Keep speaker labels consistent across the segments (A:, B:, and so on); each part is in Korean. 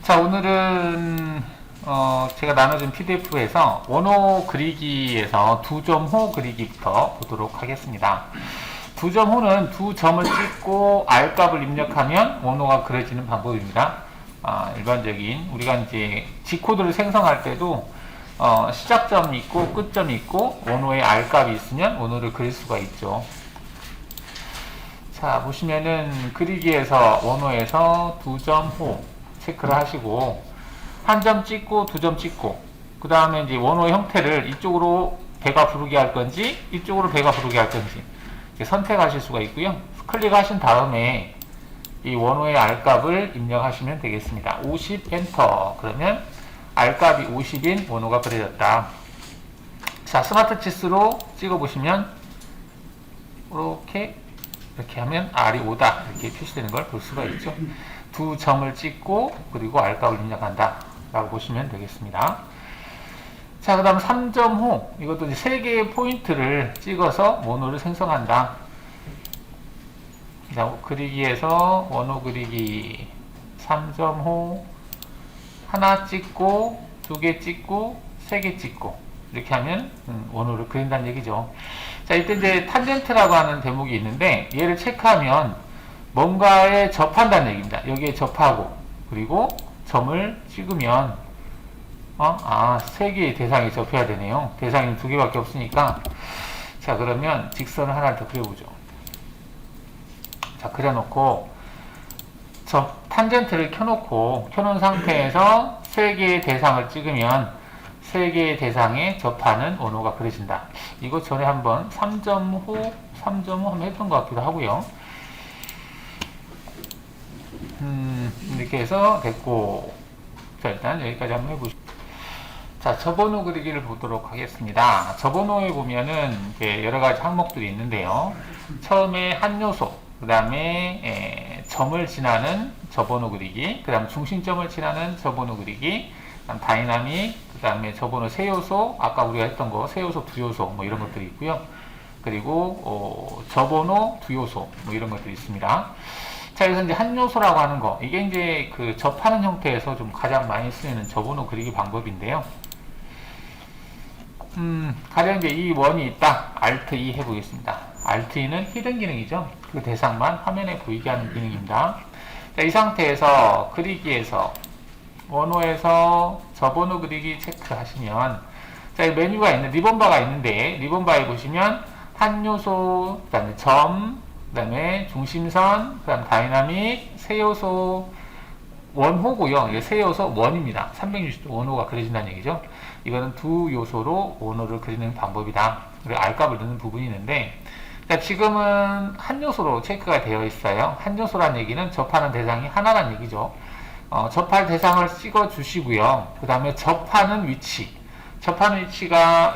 A: 자, 오늘은 제가 나눠준 PDF에서 원호 그리기에서 두 점 호 그리기부터 보도록 하겠습니다. 두 점 호는 두 점을 찍고 R값을 입력하면 원호가 그려지는 방법입니다. 일반적인 우리가 이제 G코드를 생성할 때도 시작점이 있고 끝점이 있고 원호에 R값이 있으면 원호를 그릴 수가 있죠. 자, 보시면은 그리기에서 원호에서 두 점 호 체크를 하시고 한 점 찍고 두 점 찍고 그 다음에 이제 원호 형태를 이쪽으로 배가 부르게 할 건지 이쪽으로 배가 부르게 할 건지 선택하실 수가 있고요. 클릭하신 다음에 이 원호의 R값을 입력하시면 되겠습니다. 50 엔터 그러면 R값이 50인 원호가 그려졌다. 자, 스마트 치스로 찍어 보시면 이렇게 하면 R이 5다 이렇게 표시되는 걸 볼 수가 있죠. 두 점을 찍고 그리고 R값을 입력한다 라고 보시면 되겠습니다. 자, 그 다음 3점 호 이것도 이제 3개의 포인트를 찍어서 원호를 생성한다. 자, 그리기에서 원호 그리기 3점 호 하나 찍고 2개 찍고 3개 찍고 이렇게 하면 원호를 그린다는 얘기죠. 자, 이때 이제 탄젠트라고 하는 대목이 있는데 얘를 체크하면 뭔가에 접한다는 얘기입니다. 여기에 접하고 그리고 점을 찍으면 3개의 대상이 접해야 되네요. 대상이 2개밖에 없으니까 자, 그러면 직선을 하나 더 그려보죠. 자, 그려놓고 탄젠트를 켜놓은 상태에서 3개의 대상을 찍으면 3개의 대상에 접하는 원호가 그려진다. 이거 전에 한번 3점 호 한번 했던 것 같기도 하고요. 이렇게 해서 됐고, 자, 일단 여기까지 한번 해보시죠. 자, 접원호 그리기를 보도록 하겠습니다. 접원호에 보면은 여러 가지 항목들이 있는데요. 처음에 한 요소, 그 다음에 점을 지나는 접원호 그리기, 그 다음 중심점을 지나는 접원호 그리기, 그 다음 다이나믹, 그 다음에 접원호 세 요소, 아까 우리가 했던 거 세 요소, 두 요소 뭐 이런 것들이 있고요. 그리고 접원호 두 요소 뭐 이런 것들이 있습니다. 자, 여기서 이제 한 요소라고 하는 거, 이게 이제 그 접하는 형태에서 좀 가장 많이 쓰이는 접원호 그리기 방법인데요. 가령 이제 이 원이 있다. Alt E 해보겠습니다. Alt E는 히든 기능이죠. 그 대상만 화면에 보이게 하는 기능입니다. 자, 이 상태에서 그리기에서 원호에서 접원호 그리기 체크하시면 자, 이 메뉴가 있는 리본바가 있는데 리본바에 보시면 한 요소, 그 다음에 점, 그 다음에 중심선, 그 다음 다이나믹, 세 요소, 원호고요. 이게 세 요소 원입니다. 360도 원호가 그려진다는 얘기죠. 이거는 두 요소로 원호를 그리는 방법이다. 그리고 R값을 넣는 부분이 있는데, 자, 지금은 한 요소로 체크가 되어 있어요. 한 요소란 얘기는 접하는 대상이 하나란 얘기죠. 접할 대상을 찍어 주시고요. 그 다음에 접하는 위치가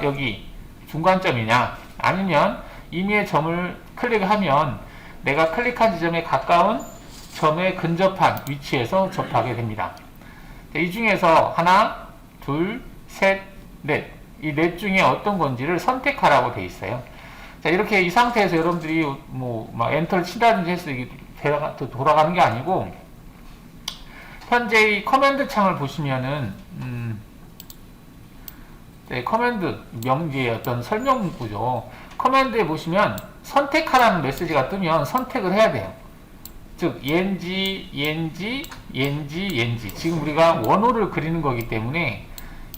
A: 여기 중간점이냐, 아니면 임의의 점을 클릭하면 내가 클릭한 지점에 가까운 점에 근접한 위치에서 접하게 됩니다. 이 중에서 하나, 둘, 셋, 넷. 이 넷 중에 어떤 건지를 선택하라고 되어 있어요. 자, 이렇게 이 상태에서 여러분들이 막 엔터를 친다든지 해서 이게 돌아가는 게 아니고, 현재 이 커맨드 창을 보시면은, 커맨드 명기의 어떤 설명 문구죠. 커맨드에 보시면 선택하라는 메시지가 뜨면 선택을 해야 돼요. 즉, 옌지. 지금 우리가 원호를 그리는 거기 때문에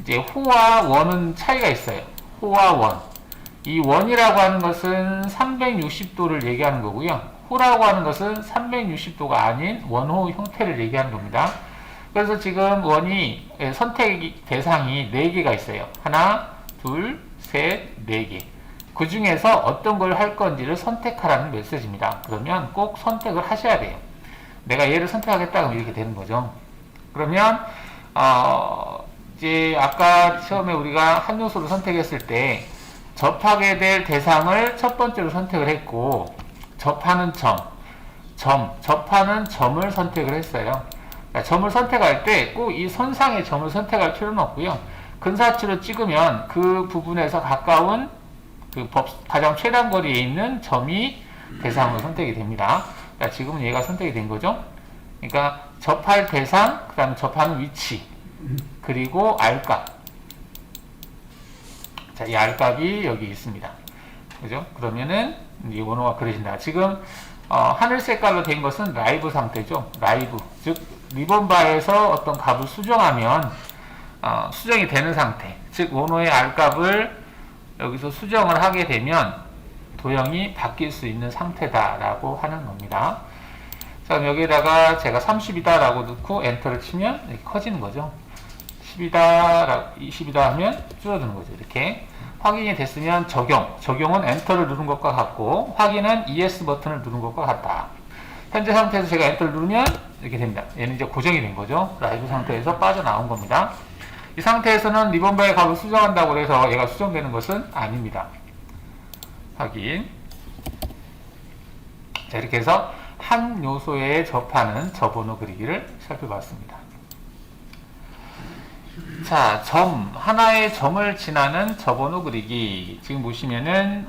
A: 이제 호와 원은 차이가 있어요. 호와 원. 이 원이라고 하는 것은 360도를 얘기하는 거고요. 호라고 하는 것은 360도가 아닌 원호 형태를 얘기하는 겁니다. 그래서 지금 원이 선택 대상이 4개가 있어요. 하나, 둘, 셋, 4개. 그 중에서 어떤 걸 할 건지를 선택하라는 메시지입니다. 그러면 꼭 선택을 하셔야 돼요. 내가 얘를 선택하겠다 그러면 이렇게 되는 거죠. 그러면 이제 아까 처음에 우리가 한 요소를 선택했을 때 접하게 될 대상을 첫 번째로 선택을 했고 접하는 접하는 점을 선택을 했어요. 그러니까 점을 선택할 때 꼭 이 선상의 점을 선택할 필요는 없고요. 근사치로 찍으면 그 부분에서 가까운 가장 최단 거리에 있는 점이 대상으로 선택이 됩니다. 그러니까 지금은 얘가 선택이 된 거죠. 그러니까 접할 대상, 그 다음에 접하는 위치, 그리고 R값. 자, 이 R값이 여기 있습니다. 그죠? 그러면은 이 원호가 그려진다. 지금 하늘 색깔로 된 것은 라이브 상태죠. 라이브. 즉, 리본바에서 어떤 값을 수정하면 수정이 되는 상태. 즉, 원호의 R값을 여기서 수정을 하게 되면 도형이 바뀔 수 있는 상태다라고 하는 겁니다. 자, 그럼 여기에다가 제가 30이다 라고 넣고 엔터를 치면 이렇게 커지는 거죠. 10이다, 20이다 하면 줄어드는 거죠. 이렇게. 확인이 됐으면 적용은 엔터를 누른 것과 같고, 확인은 ES 버튼을 누른 것과 같다. 현재 상태에서 제가 엔터를 누르면 이렇게 됩니다. 얘는 이제 고정이 된 거죠. 라이브 상태에서 빠져나온 겁니다. 이 상태에서는 리본바의 값을 수정한다고 해서 얘가 수정되는 것은 아닙니다. 확인. 자, 이렇게 해서 한 요소에 접하는 저번호 그리기를 살펴봤습니다. 자, 하나의 점을 지나는 저번호 그리기. 지금 보시면은,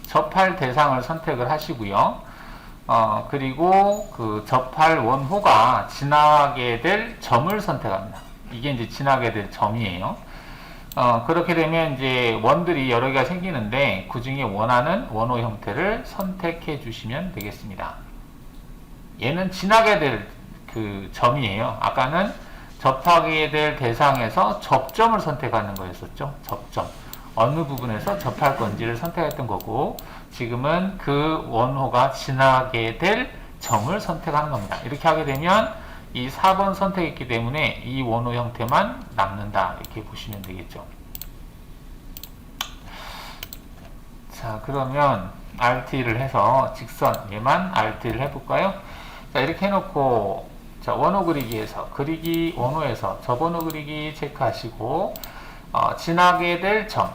A: 접할 대상을 선택을 하시고요. 그리고 그 접할 원호가 지나게 될 점을 선택합니다. 이게 이제 지나게 될 점이에요. 그렇게 되면 이제 원들이 여러 개가 생기는데, 그 중에 원하는 원호 형태를 선택해 주시면 되겠습니다. 얘는 지나게 될 그 점이에요. 아까는 접하게 될 대상에서 접점을 선택하는 거였었죠. 접점. 어느 부분에서 접할 건지를 선택했던 거고, 지금은 그 원호가 지나게 될 점을 선택하는 겁니다. 이렇게 하게 되면 이 4번 선택했기 때문에 이 원호 형태만 남는다. 이렇게 보시면 되겠죠. 자, 그러면 RT를 해서 직선, 얘만 RT를 해볼까요? 자, 이렇게 해놓고, 자, 원호 그리기에서, 원호에서 저번호 그리기 체크하시고, 지나게 될 점,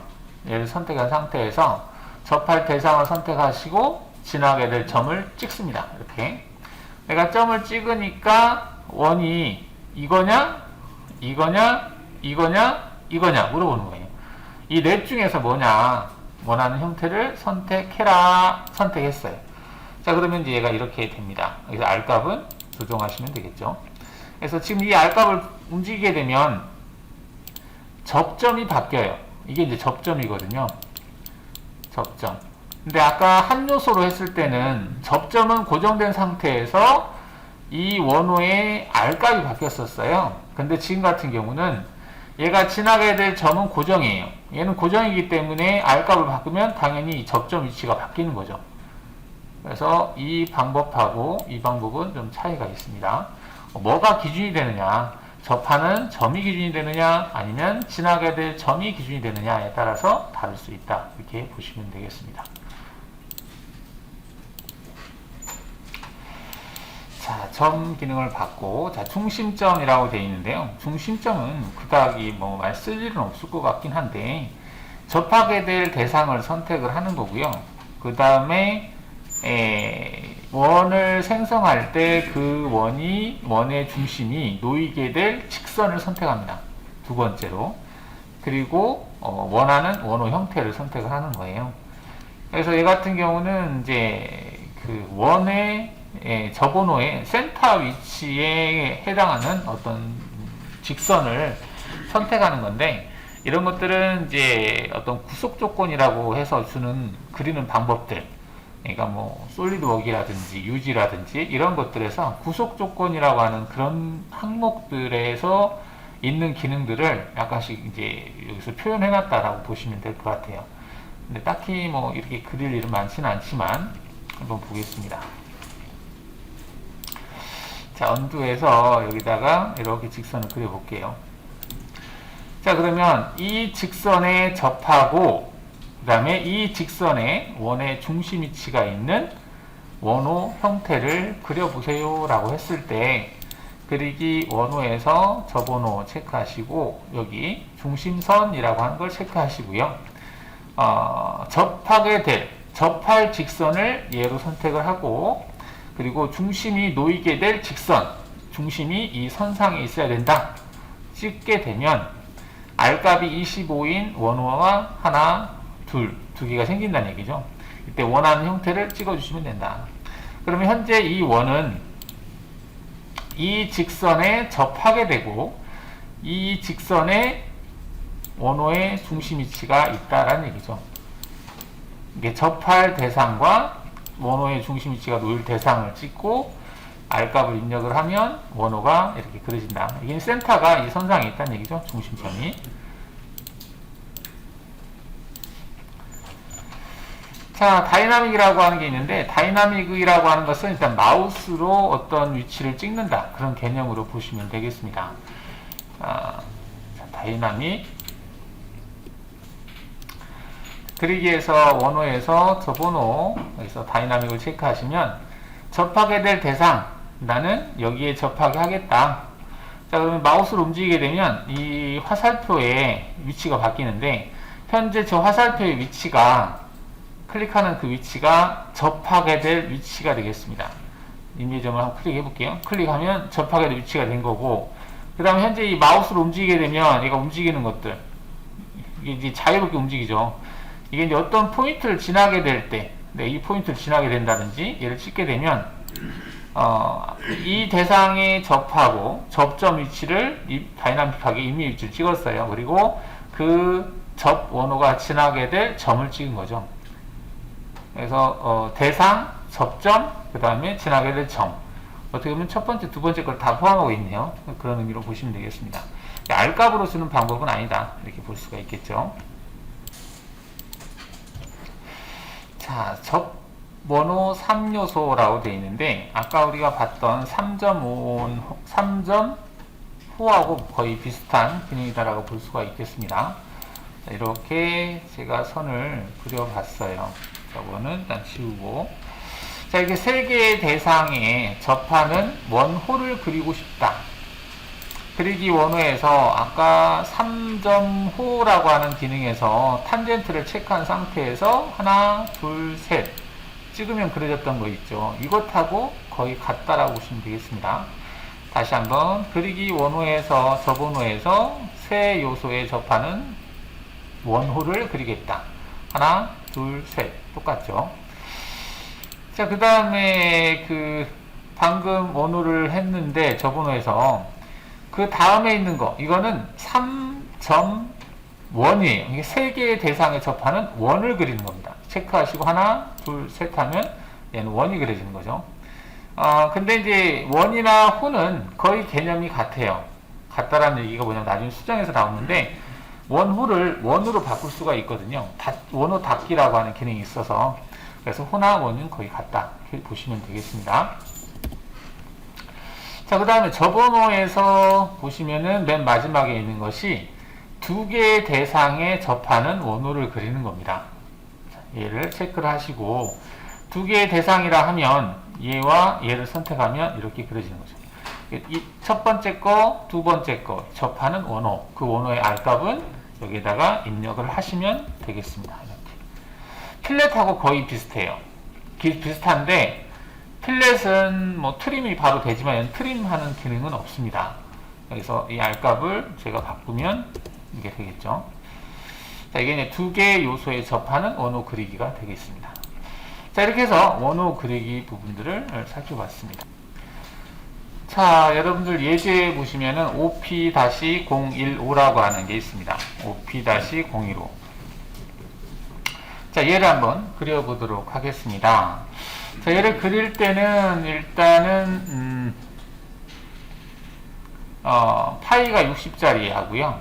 A: 얘를 선택한 상태에서 접할 대상을 선택하시고, 지나게 될 점을 찍습니다. 이렇게. 내가 점을 찍으니까 원이 이거냐, 물어보는 거예요. 이 넷 중에서 뭐냐, 원하는 형태를 선택해라, 선택했어요. 자, 그러면 이제 얘가 이렇게 됩니다. 그래서 R값은 조정하시면 되겠죠. 그래서 지금 이 R값을 움직이게 되면 접점이 바뀌어요. 이게 이제 접점이거든요. 접점. 근데 아까 한 요소로 했을 때는 접점은 고정된 상태에서 이 원호의 R값이 바뀌었었어요. 근데 지금 같은 경우는 얘가 지나가야 될 점은 고정이에요. 얘는 고정이기 때문에 R값을 바꾸면 당연히 접점 위치가 바뀌는 거죠. 그래서 이 방법하고 이 방법은 좀 차이가 있습니다. 뭐가 기준이 되느냐, 접하는 점이 기준이 되느냐, 아니면 지나가야 될 점이 기준이 되느냐에 따라서 다를 수 있다. 이렇게 보시면 되겠습니다. 자, 점 기능을 받고, 자, 중심점이라고 되어 있는데요. 중심점은 그닥이 뭐 말 쓸 일은 없을 것 같긴 한데, 접하게 될 대상을 선택을 하는 거고요. 그 다음에 원을 생성할 때 그 원의 중심이 놓이게 될 직선을 선택합니다. 두 번째로. 그리고 원하는 원호 형태를 선택을 하는 거예요. 그래서 얘 같은 경우는 이제 그 원의 저번호의 센터 위치에 해당하는 어떤 직선을 선택하는 건데, 이런 것들은 이제 어떤 구속 조건이라고 해서 그리는 방법들, 그러니까 뭐 솔리드웍이라든지 유지라든지 이런 것들에서 구속 조건이라고 하는 그런 항목들에서 있는 기능들을 약간씩 이제 여기서 표현해 놨다라고 보시면 될 것 같아요. 근데 딱히 뭐 이렇게 그릴 일은 많지는 않지만 한번 보겠습니다. 자, 언두해서 여기다가 이렇게 직선을 그려볼게요. 자, 그러면 이 직선에 접하고 그 다음에 이 직선에 원의 중심 위치가 있는 원호 형태를 그려보세요 라고 했을 때, 그리기 원호에서 저번호 체크하시고 여기 중심선이라고 하는 걸 체크하시고요. 접할 직선을 얘로 선택을 하고, 그리고 중심이 놓이게 될 직선, 중심이 이 선상에 있어야 된다. 찍게 되면 R값이 25인 원호가 하나, 두 개가 생긴다는 얘기죠. 이때 원하는 형태를 찍어주시면 된다. 그러면 현재 이 원은 이 직선에 접하게 되고 이 직선에 원호의 중심 위치가 있다라는 얘기죠. 이게 접할 대상과 원호의 중심 위치가 놓일 대상을 찍고 R값을 입력을 하면 원호가 이렇게 그려진다. 이게 센터가 이 선상에 있다는 얘기죠. 중심점이. 자, 다이나믹이라고 하는 게 있는데, 다이나믹이라고 하는 것은 일단 마우스로 어떤 위치를 찍는다. 그런 개념으로 보시면 되겠습니다. 자, 다이나믹. 그리기에서 원호에서 접원호, 여기서 다이나믹을 체크하시면 접하게 될 대상, 나는 여기에 접하게 하겠다. 자, 그러면 마우스를 움직이게 되면 이 화살표의 위치가 바뀌는데, 현재 저 화살표의 위치가 클릭하는 그 위치가 접하게 될 위치가 되겠습니다. 이미지점을 한번 클릭해 볼게요. 클릭하면 접하게 될 위치가 된 거고, 그 다음에 현재 이 마우스를 움직이게 되면 얘가 움직이는 것들, 이게 이제 자유롭게 움직이죠. 이게 이제 어떤 포인트를 지나게 될 때, 네, 이 포인트를 지나게 된다든지 얘를 찍게 되면 이 대상에 접하고 접점 위치를 다이나믹하게 임의 위치를 찍었어요. 그리고 그 접 원호가 지나게 될 점을 찍은 거죠. 그래서 대상, 접점, 그 다음에 지나게 될 점. 어떻게 보면 첫 번째, 두 번째 걸 다 포함하고 있네요. 그런 의미로 보시면 되겠습니다. R값으로 쓰는 방법은 아니다. 이렇게 볼 수가 있겠죠. 자, 접원호 3요소라고 되어 있는데, 아까 우리가 봤던 3점 후하고 거의 비슷한 기능이다라고 볼 수가 있겠습니다. 자, 이렇게 제가 선을 그려봤어요. 저거는 일단 지우고. 자, 이렇게 세 개의 대상에 접하는 원호를 그리고 싶다. 그리기 원호에서 아까 3점호라고 하는 기능에서 탄젠트를 체크한 상태에서 하나, 둘, 셋 찍으면 그려졌던 거 있죠. 이것하고 거의 같다라고 보시면 되겠습니다. 다시 한번 그리기 원호에서 접원호에서 세 요소에 접하는 원호를 그리겠다. 하나, 둘, 셋. 똑같죠. 자, 그 다음에 방금 원호를 했는데 접원호에서 그 다음에 있는 거, 이거는 3.1이에요. 이게 세 개의 대상에 접하는 원을 그리는 겁니다. 체크하시고 하나, 둘, 셋 하면 얘는 원이 그려지는 거죠. 근데 이제 원이나 호는 거의 개념이 같아요. 같다라는 얘기가 뭐냐면 나중에 수정에서 나오는데 원호를 원으로 바꿀 수가 있거든요. 원호 닫기라고 하는 기능이 있어서. 그래서 호나 원은 거의 같다. 이렇게 보시면 되겠습니다. 자, 그 다음에 접원호에서 보시면은 맨 마지막에 있는 것이 두 개의 대상에 접하는 원호를 그리는 겁니다. 자, 얘를 체크를 하시고 두 개의 대상이라 하면 얘와 얘를 선택하면 이렇게 그려지는 거죠. 이 첫 번째 거, 두 번째 거 접하는 원호, 그 원호의 R값은 여기에다가 입력을 하시면 되겠습니다. 이렇게. 필렛하고 거의 비슷해요. 비슷한데 필렛은 뭐 트림이 바로 되지만 트림하는 기능은 없습니다. 그래서 이 R값을 제가 바꾸면 이게 되겠죠. 자, 이게 이제 두 개의 요소에 접하는 원호 그리기가 되겠습니다. 자, 이렇게 해서 원호 그리기 부분들을 살펴봤습니다. 자, 여러분들 예제 보시면은 OP-015라고 하는 게 있습니다. OP-015. 자, 얘를 한번 그려보도록 하겠습니다. 자, 얘를 그릴 때는 일단은 파이가 60짜리 하고요.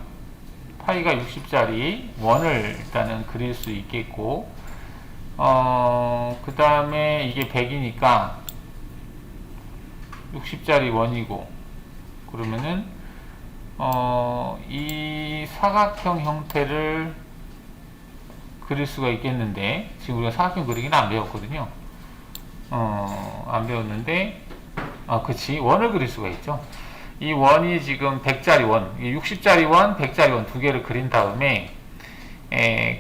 A: 파이가 60짜리 원을 일단은 그릴 수 있겠고, 그 다음에 이게 100이니까 60짜리 원이고, 그러면은 이 사각형 형태를 그릴 수가 있겠는데, 지금 우리가 사각형 그리기는 안 배웠거든요. 안 배웠는데, 그치. 원을 그릴 수가 있죠. 이 원이 지금 100짜리 원, 60짜리 원, 100짜리 원 두 개를 그린 다음에,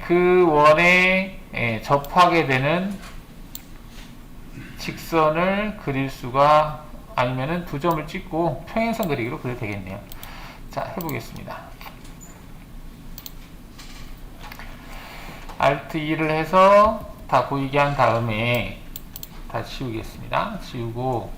A: 그 원에 접하게 되는 직선을 그릴 수가, 아니면은 두 점을 찍고 평행선 그리기로 그려도 되겠네요. 자, 해보겠습니다. Alt 2를 해서 다 보이게 한 다음에 다 지우겠습니다. 지우고,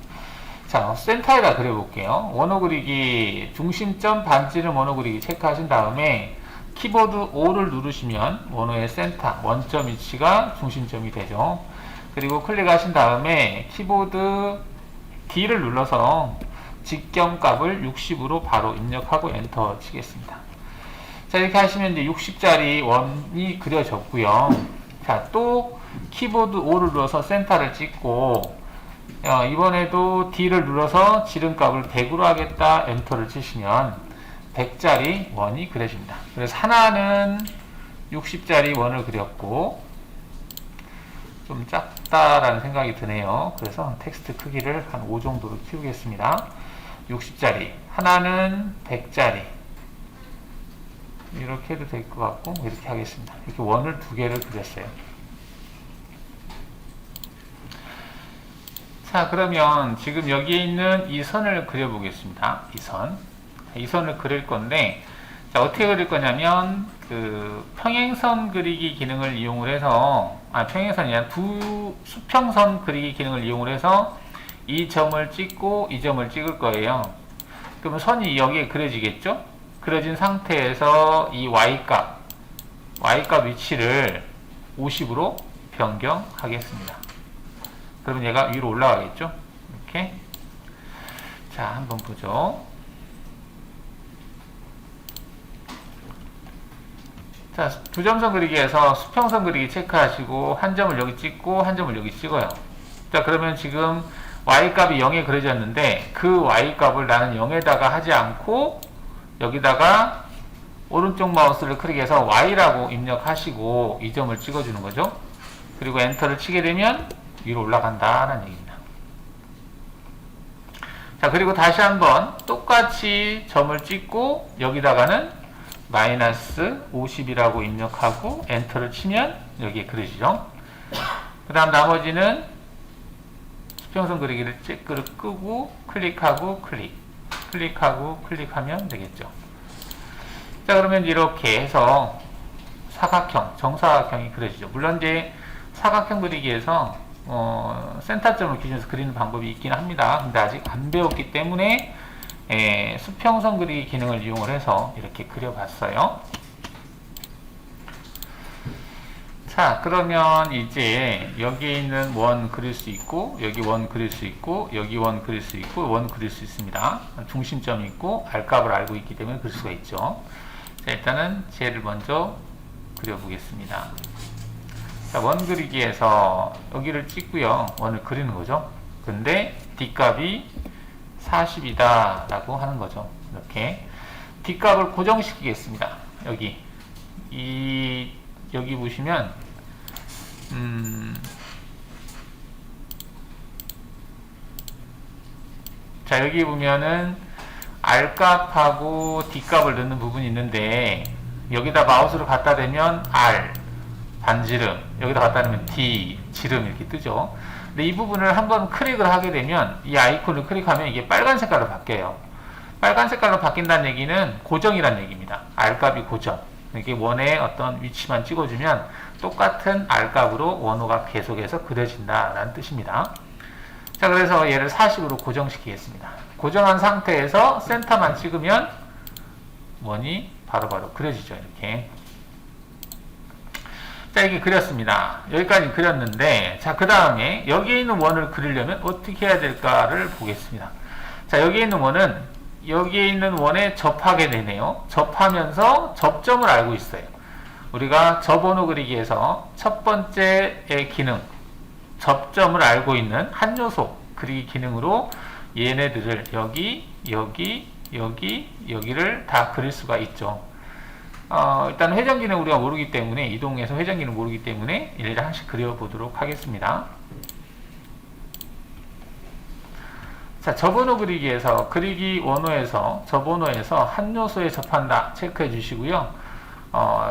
A: 자, 센터에다 그려볼게요. 원호 그리기, 중심점, 반지름 원호 그리기 체크하신 다음에 키보드 O를 누르시면 원호의 센터, 원점 위치가 중심점이 되죠. 그리고 클릭하신 다음에 키보드 D를 눌러서 직경값을 60으로 바로 입력하고 엔터 치겠습니다. 자, 이렇게 하시면 이제 60짜리 원이 그려졌고요. 자, 또 키보드 O를 눌러서 센터를 찍고 이번에도 D를 눌러서 지름값을 100으로 하겠다 엔터를 치시면 100짜리 원이 그려집니다. 그래서 하나는 60짜리 원을 그렸고 좀 작다라는 생각이 드네요. 그래서 텍스트 크기를 한 5 정도로 키우겠습니다. 60짜리 하나는 100짜리 이렇게 해도 될 것 같고 이렇게 하겠습니다. 이렇게 원을 2개를 그렸어요. 자, 그러면 지금 여기에 있는 이 선을 그려보겠습니다. 이 선을 그릴 건데, 자, 어떻게 그릴 거냐면, 평행선 그리기 기능을 이용을 해서, 평행선이 아니라 수평선 그리기 기능을 이용을 해서 이 점을 찍고 이 점을 찍을 거예요. 그러면 선이 여기에 그려지겠죠? 그려진 상태에서 이 y값 위치를 50으로 변경하겠습니다. 그러면 얘가 위로 올라가겠죠? 이렇게. 자, 한번 보죠. 자, 두점선 그리기에서 수평선 그리기 체크하시고, 한 점을 여기 찍고, 한 점을 여기 찍어요. 자, 그러면 지금 y값이 0에 그려졌는데, 그 y값을 나는 0에다가 하지 않고, 여기다가 오른쪽 마우스를 클릭해서 y라고 입력하시고, 이 점을 찍어주는 거죠. 그리고 엔터를 치게 되면, 위로 올라간다는 얘기입니다. 자, 그리고 다시 한번 똑같이 점을 찍고 여기다가는 마이너스 50이라고 입력하고 엔터를 치면 여기에 그려지죠. 그 다음 나머지는 수평선 그리기를 끄고 클릭하고 클릭하고 클릭하면 되겠죠. 자, 그러면 이렇게 해서 사각형, 정사각형이 그려지죠. 물론 이제 사각형 그리기에서 센터점을 기준해서 그리는 방법이 있긴 합니다. 근데 아직 안 배웠기 때문에 수평선 그리기 기능을 이용을 해서 이렇게 그려봤어요. 자, 그러면 이제 여기에 있는 원 그릴 수 있고, 여기 원 그릴 수 있고, 여기 원 그릴 수 있고, 원 그릴 수 있습니다. 중심점이 있고, R값을 알고 있기 때문에 그릴 수가 있죠. 자, 일단은 쟤를 먼저 그려보겠습니다. 자, 원 그리기에서 여기를 찍고요. 원을 그리는 거죠. 근데 D값이 40이다 라고 하는 거죠. 이렇게 D값을 고정시키겠습니다. 여기 보시면 자, 여기 보면은 R값하고 D값을 넣는 부분이 있는데 여기다 마우스를 갖다 대면 R 반지름, 여기다 갖다 놓으면 D, 지름 이렇게 뜨죠. 근데 이 부분을 한번 클릭을 하게 되면 이 아이콘을 클릭하면 이게 빨간 색깔로 바뀌어요. 빨간 색깔로 바뀐다는 얘기는 고정이라는 얘기입니다. R값이 고정. 이렇게 원의 어떤 위치만 찍어주면 똑같은 R값으로 원호가 계속해서 그려진다라는 뜻입니다. 자, 그래서 얘를 40으로 고정시키겠습니다. 고정한 상태에서 센터만 찍으면 원이 바로바로 그려지죠. 이렇게. 자, 이렇게 그렸습니다. 여기까지 그렸는데, 자, 그 다음에 여기에 있는 원을 그리려면 어떻게 해야 될까를 보겠습니다. 자, 여기에 있는 원은 여기에 있는 원에 접하게 되네요. 접하면서 접점을 알고 있어요. 우리가 접번호 그리기에서 첫 번째의 기능, 접점을 알고 있는 한 요소 그리기 기능으로 얘네들을 여기를 다 그릴 수가 있죠. 일단 회전기는 우리가 모르기 때문에, 이동해서 회전기는 모르기 때문에 일일이 하나씩 그려보도록 하겠습니다. 자, 접번호 그리기에서 그리기 원호에서 접번호에서 한 요소에 접한다 체크해 주시고요.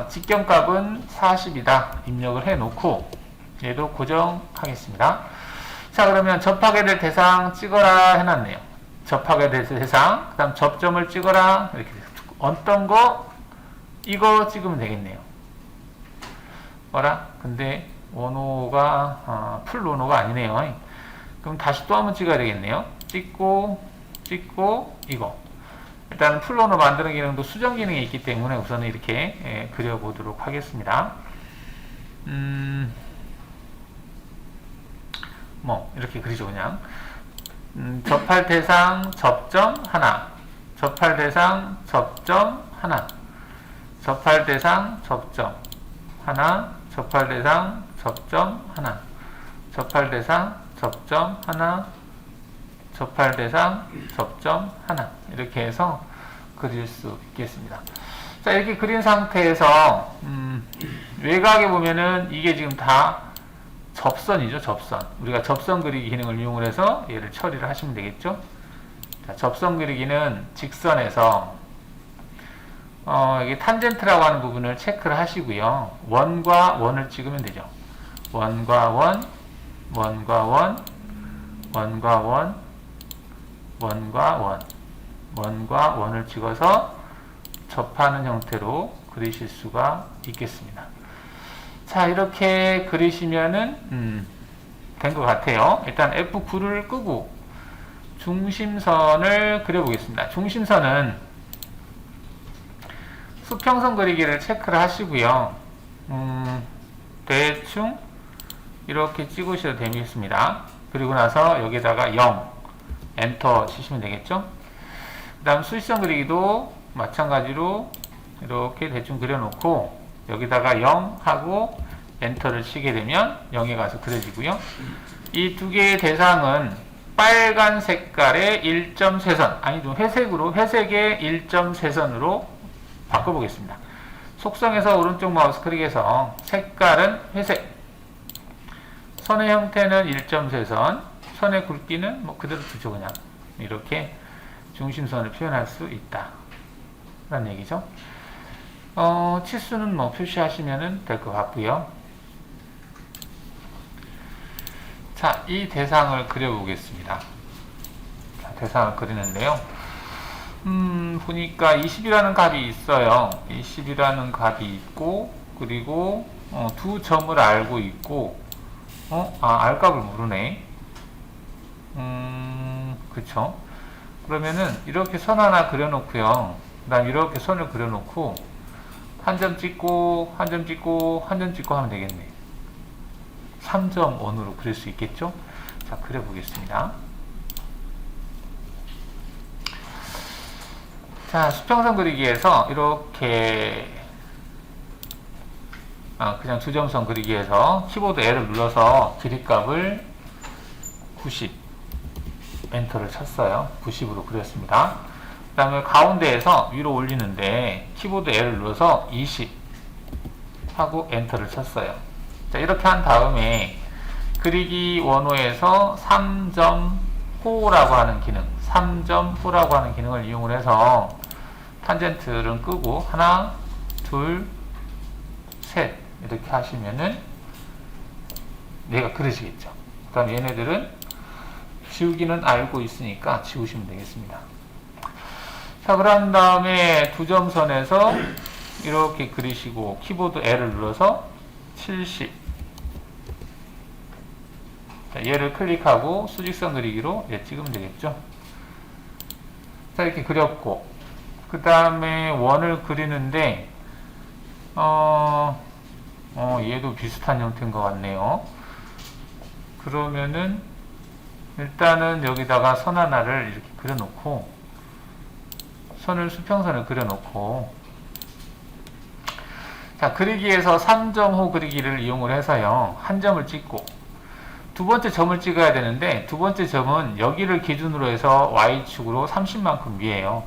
A: 직경값은 40이다 입력을 해 놓고 얘도 고정하겠습니다. 자, 그러면 접하게 될 대상 찍어라 해놨네요. 접하게 될 대상, 그 다음 접점을 찍어라, 이렇게 어떤 거 이거 찍으면 되겠네요. 근데 원호가 풀 원호가 아니네요. 그럼 다시 또 한번 찍어야 되겠네요. 찍고 이거. 일단 플로너 만드는 기능도 수정 기능이 있기 때문에 우선은 이렇게 그려보도록 하겠습니다. 뭐 이렇게 그리죠 그냥. 접할 대상 접점 하나, 접할 대상 접점 하나, 접할 대상 접점 하나, 접할 대상 접점 하나, 접할 대상 접점 하나, 접할 대상 접점 하나, 이렇게 해서 그릴 수 있겠습니다. 자, 이렇게 그린 상태에서 외곽에 보면은 이게 지금 다 접선이죠. 접선. 우리가 접선 그리기 기능을 이용을 해서 얘를 처리를 하시면 되겠죠. 자, 접선 그리기는 직선에서 이게 탄젠트라고 하는 부분을 체크를 하시고요. 원과 원을 찍으면 되죠. 원과 원, 원과 원, 원과 원, 원과 원, 원과 원을 찍어서 접하는 형태로 그리실 수가 있겠습니다. 자, 이렇게 그리시면은 된 것 같아요. 일단 F9를 끄고 중심선을 그려보겠습니다. 중심선은 수평선 그리기를 체크를 하시고요. 대충 이렇게 찍으셔도 되겠습니다. 그리고 나서 여기다가 0 엔터 치시면 되겠죠. 그 다음 수직선 그리기도 마찬가지로 이렇게 대충 그려놓고 여기다가 0 하고 엔터를 치게 되면 0에 가서 그려지고요. 이 두 개의 대상은 빨간 색깔의 1.3선, 아니 좀 회색의 1.3선으로 바꿔보겠습니다. 속성에서 오른쪽 마우스 클릭해서 색깔은 회색, 선의 형태는 1.3선, 선의 굵기는 뭐 그대로 두죠. 그냥 이렇게 중심선을 표현할 수 있다 라는 얘기죠. 치수는 뭐 표시하시면 될 것 같고요. 자, 이 대상을 그려보겠습니다. 자, 대상을 그리는데요. 보니까 20이라는 값이 있어요. 20이라는 값이 있고, 그리고 두 점을 알고 있고, 알값을 모르네. 그쵸. 그러면은 이렇게 선 하나 그려놓고요. 그 다음 이렇게 선을 그려놓고 한 점 찍고 한 점 찍고 한 점 찍고 하면 되겠네. 3점 원으로 그릴 수 있겠죠. 자, 그려보겠습니다. 자, 수평선 그리기에서 이렇게 그냥 두점선 그리기에서 키보드 L을 눌러서 길이값을 90 엔터를 쳤어요. 90으로 그렸습니다. 그 다음에 가운데에서 위로 올리는데 키보드 L을 눌러서 20 하고 엔터를 쳤어요. 자, 이렇게 한 다음에 그리기 원호에서 3.호라고 하는 기능, 3.호라고 하는 기능을 이용을 해서 탄젠트를 끄고 하나, 둘, 셋 이렇게 하시면은 얘가 그려지겠죠. 그 다음 얘네들은 지우기는 알고 있으니까 지우시면 되겠습니다. 자, 그런 다음에 두 점선에서 이렇게 그리시고 키보드 L을 눌러서 70. 자, 얘를 클릭하고 수직선 그리기로 찍으면 되겠죠. 자, 이렇게 그렸고, 그 다음에 원을 그리는데, 얘도 비슷한 형태인 것 같네요. 그러면은, 일단은 여기다가 선 하나를 이렇게 그려놓고, 선을 수평선을 그려놓고, 자, 그리기에서 3점호 그리기를 이용을 해서요, 한 점을 찍고, 두 번째 점을 찍어야 되는데, 두 번째 점은 여기를 기준으로 해서 Y축으로 30만큼 위에요.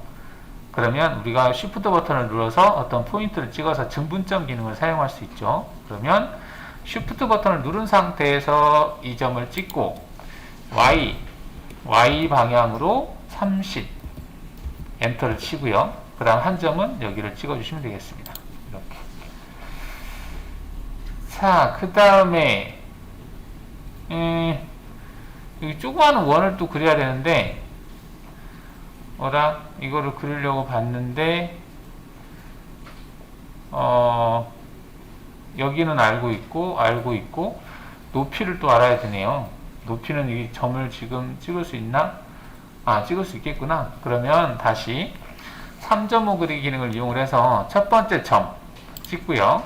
A: 그러면 우리가 Shift 버튼을 눌러서 어떤 포인트를 찍어서 증분점 기능을 사용할 수 있죠. 그러면 Shift 버튼을 누른 상태에서 이 점을 찍고, Y 방향으로 30 엔터를 치고요. 그 다음 한 점은 여기를 찍어주시면 되겠습니다. 이렇게. 자, 그 다음에 여기 조그마한 원을 또 그려야 되는데 이거를 그리려고 봤는데 여기는 알고 있고 높이를 또 알아야 되네요. 높이는 이 점을 지금 찍을 수 있나? 찍을 수 있겠구나. 그러면 다시 3.5 그리기 기능을 이용을 해서 첫 번째 점 찍고요.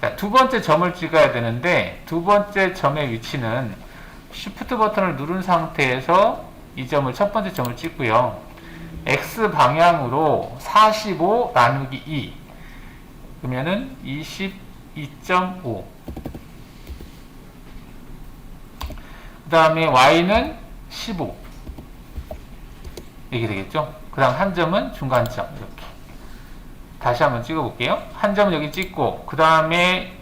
A: 자, 두 번째 점을 찍어야 되는데 두 번째 점의 위치는 Shift 버튼을 누른 상태에서 이 점을 첫 번째 점을 찍고요. X 방향으로 45 나누기 2 그러면은 22.5 그 다음에 Y는 15 이렇게 되겠죠. 그 다음 한 점은 중간점 이렇게 다시 한번 찍어 볼게요. 한 점은 여기 찍고 그 다음에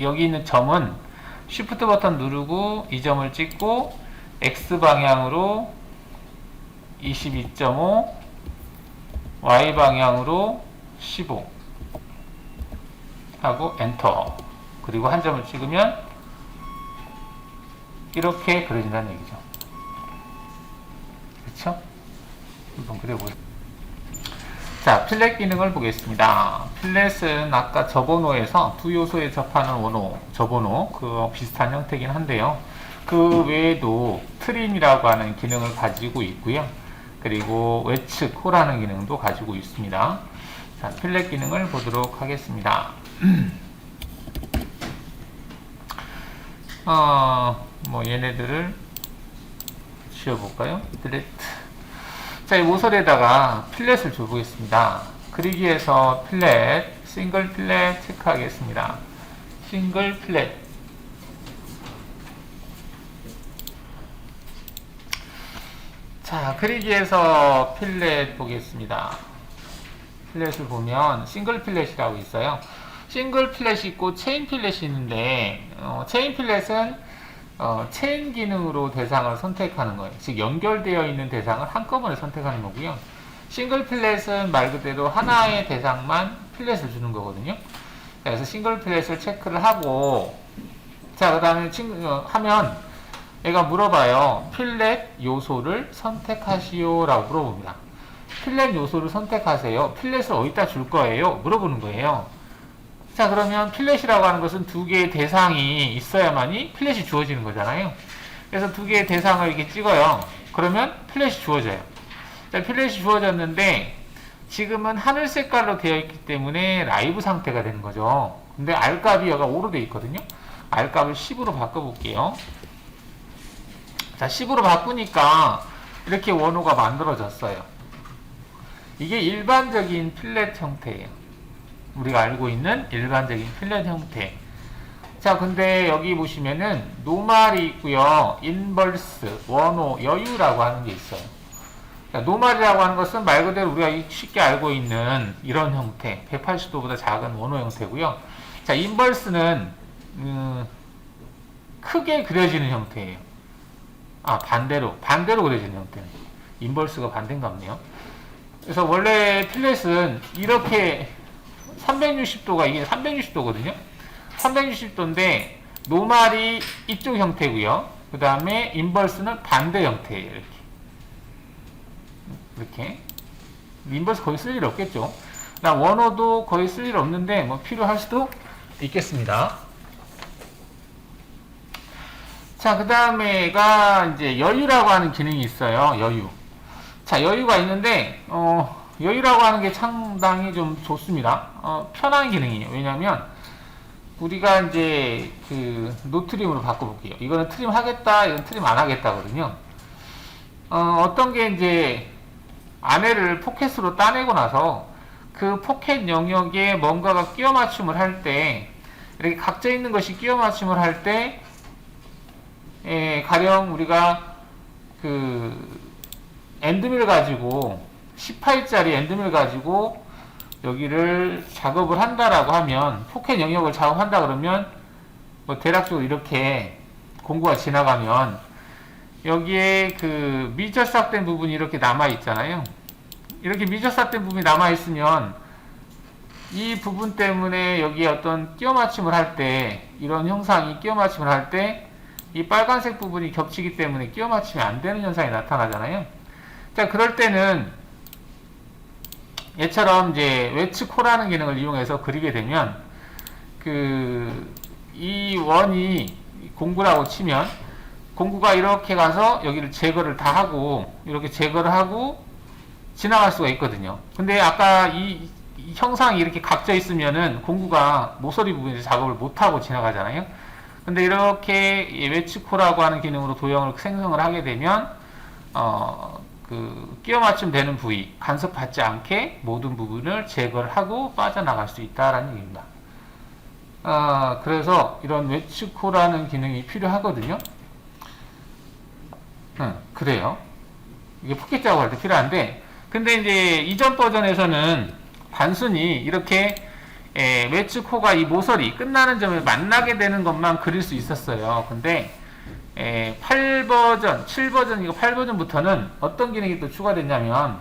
A: 여기 있는 점은 Shift 버튼 누르고 이 점을 찍고 X 방향으로 22.5 Y 방향으로 15 하고 엔터 그리고 한 점을 찍으면 이렇게 그려진다는 얘기죠. 그렇죠? 한번 그려보세요. 자, 필렛 기능을 보겠습니다. 필렛은 아까 저번호에서 두 요소에 접하는 원호, 저번호 그 비슷한 형태긴 한데요. 그 외에도 트림이라고 하는 기능을 가지고 있고요. 그리고 외측 호라는 기능도 가지고 있습니다. 자, 필렛 기능을 보도록 하겠습니다. 얘네들을 지워볼까요? 필렛. 자, 이 모서리에다가 필렛을 줘보겠습니다. 그리기에서 필렛, 싱글 필렛 체크하겠습니다. 싱글 필렛. 자, 그리기에서 필렛 보겠습니다. 필렛을 보면 싱글 필렛이라고 있어요. 싱글 필렛이 있고 체인 필렛이 있는데 체인 필렛은 체인 기능으로 대상을 선택하는 거예요. 즉 연결되어 있는 대상을 한꺼번에 선택하는 거고요. 싱글 필렛은 말 그대로 하나의 대상만 필렛을 주는 거거든요. 그래서 싱글 필렛을 체크를 하고 자, 그 다음에 하면 얘가 물어봐요. 필렛 요소를 선택하시오 라고 물어봅니다. 필렛 요소를 선택하세요. 필렛을 어디다 줄 거예요? 물어보는 거예요. 자, 그러면 필렛이라고 하는 것은 두 개의 대상이 있어야만이 필렛이 주어지는 거잖아요. 그래서 두 개의 대상을 이렇게 찍어요. 그러면 필렛이 주어져요. 자, 필렛이 주어졌는데 지금은 하늘 색깔로 되어 있기 때문에 라이브 상태가 되는 거죠. 근데 R값이 여기가 5로 되어 있거든요. R값을 10으로 바꿔볼게요. 자, 10으로 바꾸니까 이렇게 원호가 만들어졌어요. 이게 일반적인 필렛 형태예요. 우리가 알고 있는 일반적인 필렛 형태. 자, 근데 여기 보시면은 노말이 있고요. 인버스, 원호, 여유라고 하는 게 있어요. 자, 노말이라고 하는 것은 말 그대로 우리가 쉽게 알고 있는 이런 형태, 180도보다 작은 원호 형태고요. 자, 인버스는 크게 그려지는 형태예요. 반대로 그려지는 형태는 인버스가 반대인가 보네요. 그래서 원래 필렛은 이렇게 360도가 이게 360도거든요. 360도인데 노말이 이쪽 형태고요. 그 다음에 인버스는 반대 형태예요. 이렇게 인버스 거의 쓸 일 없겠죠. 원호도 거의 쓸 일 없는데 뭐 필요할 수도 있겠습니다. 자, 그 다음에가 이제 여유라고 하는 기능이 있어요. 여유. 자, 여유가 있는데 여유라고 하는 게 상당히 좀 좋습니다. 편한 기능이에요. 왜냐면 우리가 이제 그 노트림으로 바꿔볼게요. 이거는 트림 하겠다, 이건 트림 안 하겠다거든요. 어떤 게 이제 안에를 포켓으로 따내고 나서 그 포켓 영역에 뭔가가 끼워 맞춤을 할 때 이렇게 각져 있는 것이 끼워 맞춤을 할 때 가령 우리가 그 엔드밀 가지고 18짜리 엔드밀 가지고 여기를 작업을 한다라고 하면 포켓 영역을 작업한다 그러면 뭐 대략적으로 이렇게 공구가 지나가면 여기에 그 미적삭된 부분이 이렇게 남아 있잖아요. 이렇게 미적삭된 부분이 남아 있으면 이 부분 때문에 여기에 어떤 끼워 맞춤을 할 때 이런 형상이 끼워 맞춤을 할 때 이 빨간색 부분이 겹치기 때문에 끼워 맞춤이 안 되는 현상이 나타나잖아요. 자, 그럴 때는 얘처럼 이제 외측 호라는 기능을 이용해서 그리게 되면 이 원이 공구라고 치면 공구가 이렇게 가서 여기를 제거를 다 하고 이렇게 제거를 하고 지나갈 수가 있거든요. 근데 아까 이 형상이 이렇게 각져 있으면은 공구가 모서리 부분에서 작업을 못하고 지나가잖아요. 근데 이렇게 웨츠코라고 하는 기능으로 도형을 생성을 하게 되면 그 끼워 맞춤 되는 부위, 간섭받지 않게 모든 부분을 제거를 하고 빠져나갈 수 있다라는 얘기입니다. 그래서 이런 웨츠코라는 기능이 필요하거든요. 그래요. 이게 포켓 작업할 때 필요한데, 근데 이제 이전 버전에서는 단순히 이렇게 웨츠코가 이 모서리 끝나는 점에 만나게 되는 것만 그릴 수 있었어요. 근데 8버전, 7버전, 이거 8버전부터는 어떤 기능이 또 추가됐냐면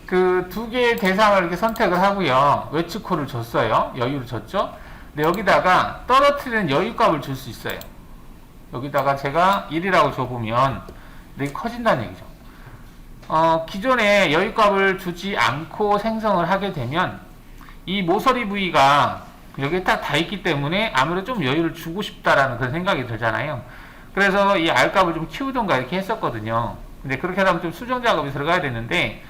A: 그 두 개의 대상을 이렇게 선택을 하고요. 웨츠코를 줬어요. 여유를 줬죠. 근데 여기다가 떨어뜨리는 여유값을 줄 수 있어요. 여기다가 제가 1이라고 줘보면 이렇게 커진다는 얘기죠. 기존에 여유값을 주지 않고 생성을 하게 되면 이 모서리 부위가 여기에 딱 다 있기 때문에 아무래도 좀 여유를 주고 싶다라는 그런 생각이 들잖아요. 그래서 이 R값을 좀 키우던가 이렇게 했었거든요. 근데 그렇게 하면 좀 수정 작업이 들어가야 되는데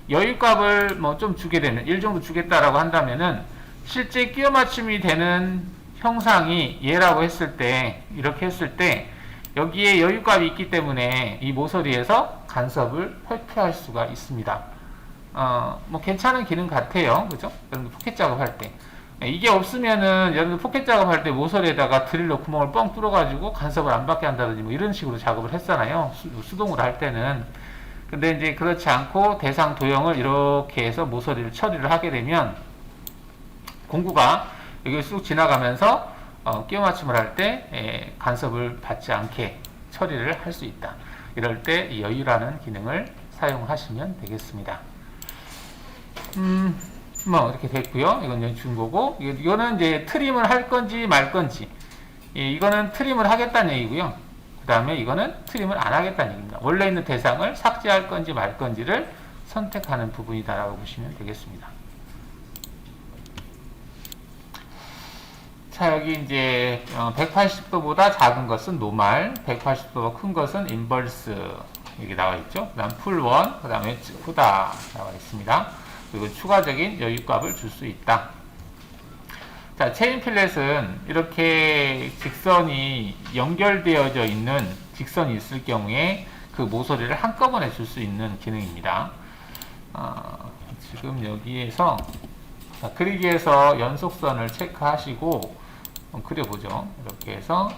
A: 여유값을 뭐 좀 주게 되면 1 정도 주겠다라고 한다면은 실제 끼워 맞춤이 되는 형상이 얘라고 했을 때 이렇게 했을 때 여기에 여유값이 있기 때문에 이 모서리에서 간섭을 회피할 수가 있습니다. 뭐 괜찮은 기능 같아요. 그죠? 여러분들 포켓 작업할 때. 이게 없으면은 여러분들 포켓 작업할 때 모서리에다가 드릴로 구멍을 뻥 뚫어가지고 간섭을 안 받게 한다든지 뭐 이런 식으로 작업을 했잖아요. 수동으로 할 때는. 근데 이제 그렇지 않고 대상 도형을 이렇게 해서 모서리를 처리를 하게 되면 공구가 여기 쑥 지나가면서 끼워 맞춤을 할 때 간섭을 받지 않게 처리를 할 수 있다. 이럴 때 이 여유라는 기능을 사용하시면 되겠습니다. 뭐 이렇게 됐고요. 이건 이제 준 거고 이거는 이제 트림을 할 건지 말 건지 이거는 트림을 하겠다는 얘기고요. 그 다음에 이거는 트림을 안 하겠다는 얘기입니다. 원래 있는 대상을 삭제할 건지 말 건지를 선택하는 부분이다라고 보시면 되겠습니다. 자, 여기 이제 180도보다 작은 것은 노말, 180도보다 큰 것은 인버스 여기 나와 있죠. 그 다음 풀1, 그 다음에 웨츠코다 나와 있습니다. 그리고 추가적인 여유값을 줄 수 있다. 자, 체인 필렛은 이렇게 직선이 연결되어져 있는 직선이 있을 경우에 그 모서리를 한꺼번에 줄 수 있는 기능입니다. 지금 여기에서 그리기에서 연속선을 체크하시고 그려보죠. 이렇게 해서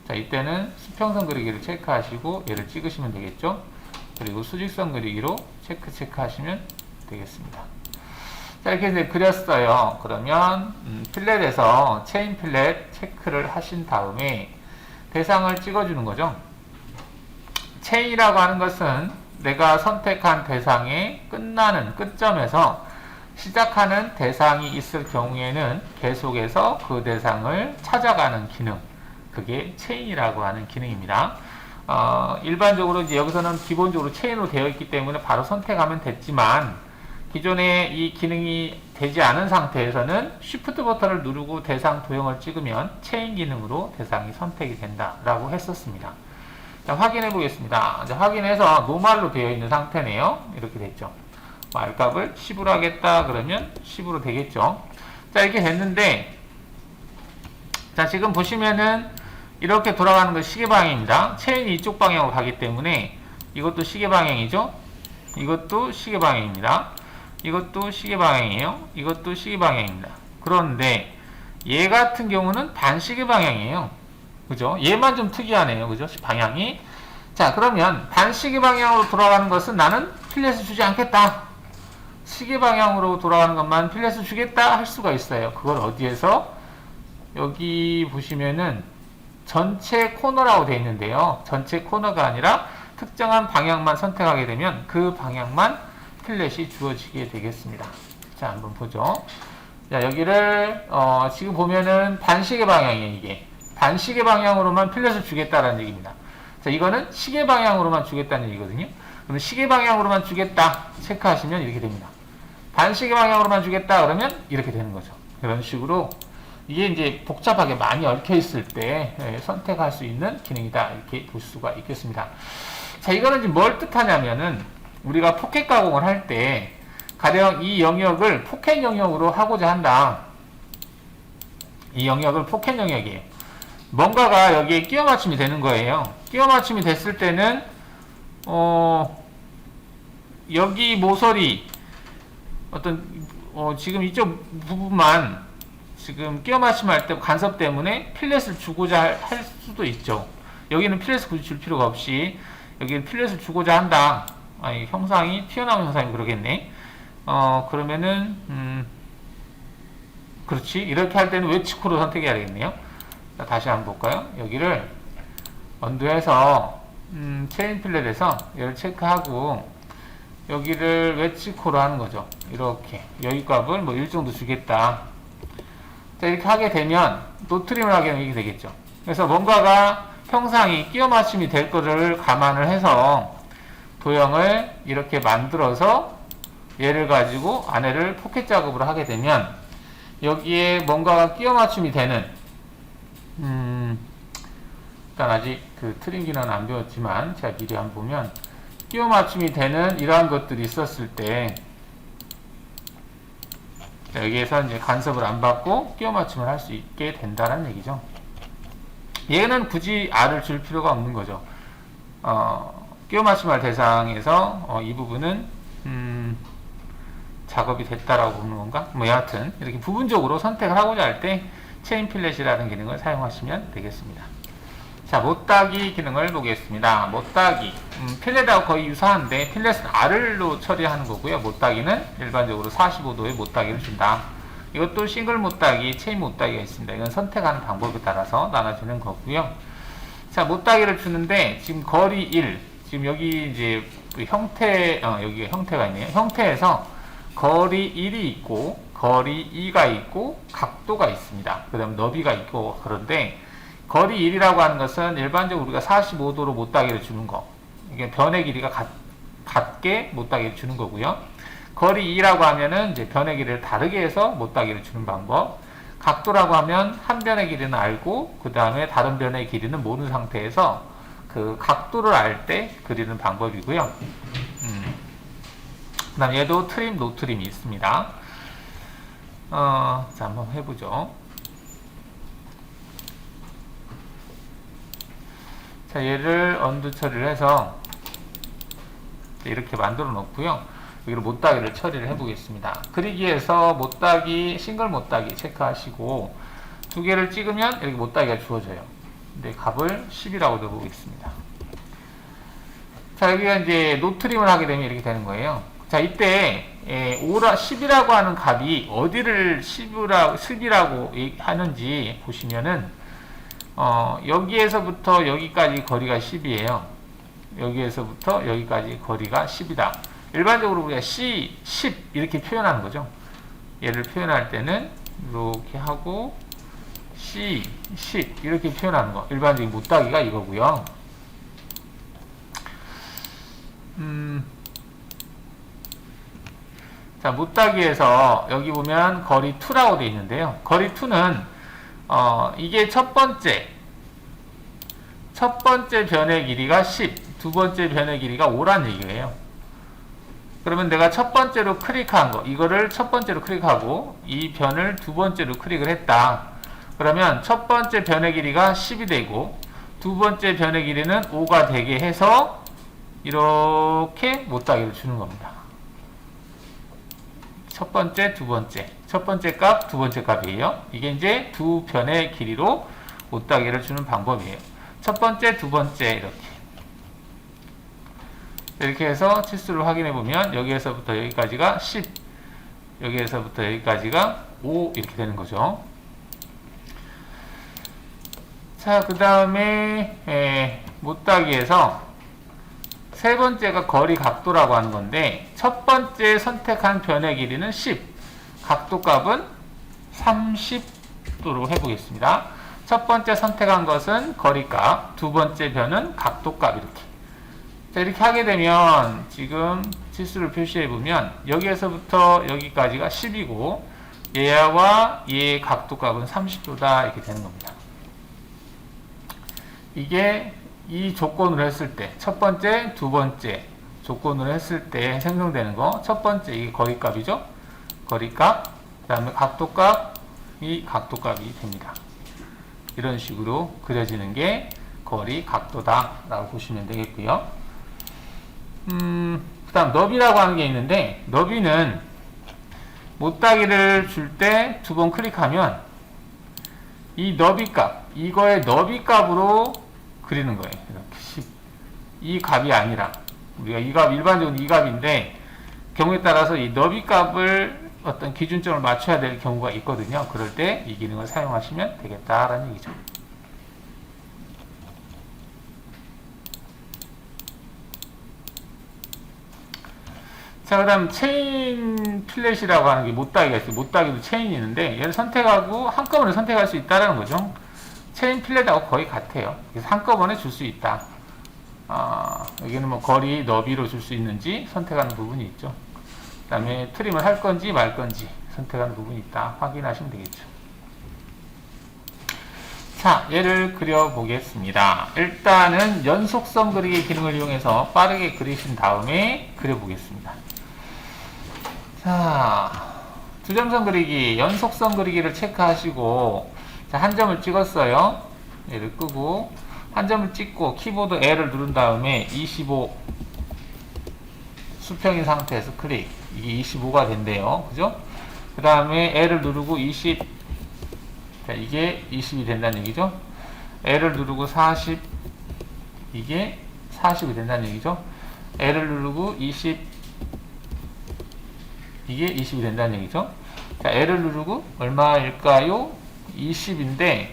A: 자, 이때는 수평선 그리기를 체크하시고 얘를 찍으시면 되겠죠. 그리고 수직선 그리기로 체크하시면 되겠습니다. 자, 이렇게 이제 그렸어요. 그러면 필렛에서 체인 필렛 체크를 하신 다음에 대상을 찍어주는 거죠. 체인이라고 하는 것은 내가 선택한 대상의 끝나는 끝점에서 시작하는 대상이 있을 경우에는 계속해서 그 대상을 찾아가는 기능, 그게 체인이라고 하는 기능입니다. 일반적으로 이제 여기서는 기본적으로 체인으로 되어 있기 때문에 바로 선택하면 됐지만 기존에 이 기능이 되지 않은 상태에서는 Shift 버튼을 누르고 대상 도형을 찍으면 체인 기능으로 대상이 선택이 된다라고 했었습니다. 자, 확인해 보겠습니다. 자, 확인해서 노말로 되어 있는 상태네요. 이렇게 됐죠. R값을 10으로 하겠다 그러면 10으로 되겠죠. 자, 이렇게 됐는데 자, 지금 보시면은 이렇게 돌아가는 건 시계 방향입니다. 체인이 이쪽 방향으로 가기 때문에 이것도 시계 방향이죠. 이것도 시계 방향입니다. 이것도 시계 방향이에요. 이것도 시계 방향입니다. 그런데 얘 같은 경우는 반시계 방향이에요. 그죠? 얘만 좀 특이하네요. 그죠? 방향이. 자, 그러면 반시계 방향으로 돌아가는 것은 나는 필렛을 주지 않겠다. 시계 방향으로 돌아가는 것만 필렛을 주겠다 할 수가 있어요. 그걸 어디에서? 여기 보시면은 전체 코너라고 되어 있는데요. 전체 코너가 아니라 특정한 방향만 선택하게 되면 그 방향만 필렛이 주어지게 되겠습니다. 자, 한번 보죠. 자, 여기를 지금 보면은 반시계 방향이에요. 이게 반시계 방향으로만 필렛을 주겠다라는 얘기입니다. 자, 이거는 시계 방향으로만 주겠다는 얘기거든요. 그럼 시계 방향으로만 주겠다 체크하시면 이렇게 됩니다. 반시계 방향으로만 주겠다 그러면 이렇게 되는 거죠. 이런 식으로 이게 이제 복잡하게 많이 얽혀 있을 때 선택할 수 있는 기능이다. 이렇게 볼 수가 있겠습니다. 자, 이거는 지금 뭘 뜻하냐면은 우리가 포켓 가공을 할 때 가령 이 영역을 포켓 영역으로 하고자 한다. 이 영역을 포켓 영역이에요. 뭔가가 여기에 끼워 맞춤이 되는 거예요. 끼워 맞춤이 됐을 때는 여기 모서리 어떤 지금 이쪽 부분만 지금 끼워 맞춤할 때 간섭 때문에 필렛을 주고자 할 수도 있죠. 여기는 필렛을 굳이 줄 필요가 없이 여기는 필렛을 주고자 한다. 아니, 형상이 튀어나온 형상이 그러겠네. 그러면은 그렇지. 이렇게 할 때는 웨치코로 선택해야 되겠네요. 자, 다시 한번 볼까요? 여기를 언두해서 체인 필렛에서 얘를 체크하고 여기를 웨치코로 하는 거죠. 이렇게 여기 값을 뭐 1 정도 주겠다. 자, 이렇게 하게 되면 노트림을 하게 되면 이게 되겠죠. 그래서 뭔가가 형상이 끼워 맞춤이 될 거를 감안을 해서 도형을 이렇게 만들어서 얘를 가지고 안에를 포켓 작업으로 하게 되면 여기에 뭔가가 끼워 맞춤이 되는 일단 아직 그 트림 기능은 안 배웠지만 제가 미리 한번 보면 끼워 맞춤이 되는 이러한 것들이 있었을 때 여기에서 이제 간섭을 안 받고 끼워 맞춤을 할 수 있게 된다는 얘기죠. 얘는 굳이 R을 줄 필요가 없는 거죠. 끼워 맞춤할 대상에서 이 부분은 작업이 됐다라고 보는 건가? 뭐 여하튼 이렇게 부분적으로 선택을 하고자 할 때 체인 필렛이라는 기능을 사용하시면 되겠습니다. 자, 못따기 기능을 보겠습니다. 못따기 필렛하고 거의 유사한데 필렛은 R로 처리하는 거고요. 못따기는 일반적으로 45도의 못따기를 준다. 이것도 싱글 못따기, 체인 못따기가 있습니다. 이건 선택하는 방법에 따라서 나눠지는 거고요. 자, 못따기를 주는데 지금 거리 1, 지금 여기 이제 형태, 여기가 형태가 있네요. 형태에서 거리 1이 있고 거리 2가 있고 각도가 있습니다. 그 다음 너비가 있고 그런데 거리 1이라고 하는 것은 일반적으로 우리가 45도로 못따기를 주는 거. 이게 변의 길이가 같게 못따기를 주는 거고요. 거리 2라고 하면은 이제 변의 길이를 다르게 해서 못따기를 주는 방법. 각도라고 하면 한 변의 길이는 알고 그 다음에 다른 변의 길이는 모르는 상태에서 그 각도를 알 때 그리는 방법이고요. 그 다음 얘도 트림, 노트림이 있습니다. 자, 한번 해보죠. 자, 얘를 언두 처리를 해서 이렇게 만들어 놓고요. 여기로 못따기를 처리를 해보겠습니다. 그리기에서 못따기, 싱글 못따기 체크하시고 두 개를 찍으면 이렇게 못따기가 주어져요. 근데 값을 10이라고 넣어보겠습니다. 자, 여기가 이제 노트림을 하게 되면 이렇게 되는 거예요. 자, 이때 10이라고 하는 값이 어디를 10이라고 하는지 보시면은 여기에서부터 여기까지 거리가 10이에요. 여기에서부터 여기까지 거리가 10이다. 일반적으로 우리가 C, 10 이렇게 표현하는 거죠. 얘를 표현할 때는 이렇게 하고 C, 10 이렇게 표현하는 거. 일반적인 못따기가 이거고요. 자, 못따기에서 여기 보면 거리 2라고 되어 있는데요. 거리 2는 이게 첫 번째 변의 길이가 10, 두 번째 변의 길이가 5란 얘기예요. 그러면 내가 첫 번째로 클릭한 거, 이거를 첫 번째로 클릭하고 이 변을 두 번째로 클릭을 했다. 그러면 첫 번째 변의 길이가 10이 되고 두 번째 변의 길이는 5가 되게 해서 이렇게 못따기를 주는 겁니다. 첫 번째, 두 번째. 첫 번째 값, 두 번째 값이에요. 이게 이제 두 변의 길이로 못따기를 주는 방법이에요. 첫 번째, 두 번째 이렇게. 이렇게 해서 치수를 확인해 보면 여기에서부터 여기까지가 10, 여기에서부터 여기까지가 5 이렇게 되는 거죠. 자, 그 다음에 못따기에서 세 번째가 거리 각도라고 하는 건데 첫 번째 선택한 변의 길이는 10, 각도 값은 30도로 해보겠습니다. 첫 번째 선택한 것은 거리값, 두 번째 변은 각도값 이렇게. 자, 이렇게 하게 되면 지금 치수를 표시해 보면 여기에서부터 여기까지가 10이고 얘와 얘의 각도값은 30도다 이렇게 되는 겁니다. 이게 이 조건으로 했을 때 첫 번째, 두 번째 조건으로 했을 때 생성되는 거. 첫 번째 이게 거리값이죠. 거리값. 그 다음에 각도값이 각도값이 됩니다. 이런 식으로 그려지는 게 거리 각도다 라고 보시면 되겠고요. 그 다음 너비라고 하는 게 있는데, 너비는 못따기를 줄 때 두 번 클릭하면 이 너비값, 이거의 너비값으로 그리는 거예요. 이렇게 이 값이 아니라 우리가 이 값, 일반적으로 이 값인데 경우에 따라서 이 너비값을 어떤 기준점을 맞춰야 될 경우가 있거든요. 그럴 때 이 기능을 사용하시면 되겠다라는 얘기죠. 자, 그 다음 체인 필렛이라고 하는 게 못따기가 있어요. 못따기도 체인이 있는데 얘를 선택하고 한꺼번에 선택할 수 있다는 거죠. 체인 필렛하고 거의 같아요. 그래서 한꺼번에 줄 수 있다. 여기는 뭐 거리, 너비로 줄 수 있는지 선택하는 부분이 있죠. 그 다음에 트림을 할 건지 말 건지 선택하는 부분이 있다. 확인하시면 되겠죠. 자, 얘를 그려보겠습니다. 일단은 연속선 그리기 기능을 이용해서 빠르게 그리신 다음에 그려보겠습니다. 자, 두점선 그리기, 연속선 그리기를 체크하시고, 자, 한 점을 찍었어요. 얘를 끄고, 한 점을 찍고, 키보드 L을 누른 다음에 25 수평인 상태에서 클릭. 이게 25가 된대요. 그죠? 그 다음에 L을 누르고 20, 자, 이게 20이 된다는 얘기죠. L을 누르고 40, 이게 40이 된다는 얘기죠. L을 누르고 20, 이게 20이 된다는 얘기죠. 자, L을 누르고 얼마일까요? 20인데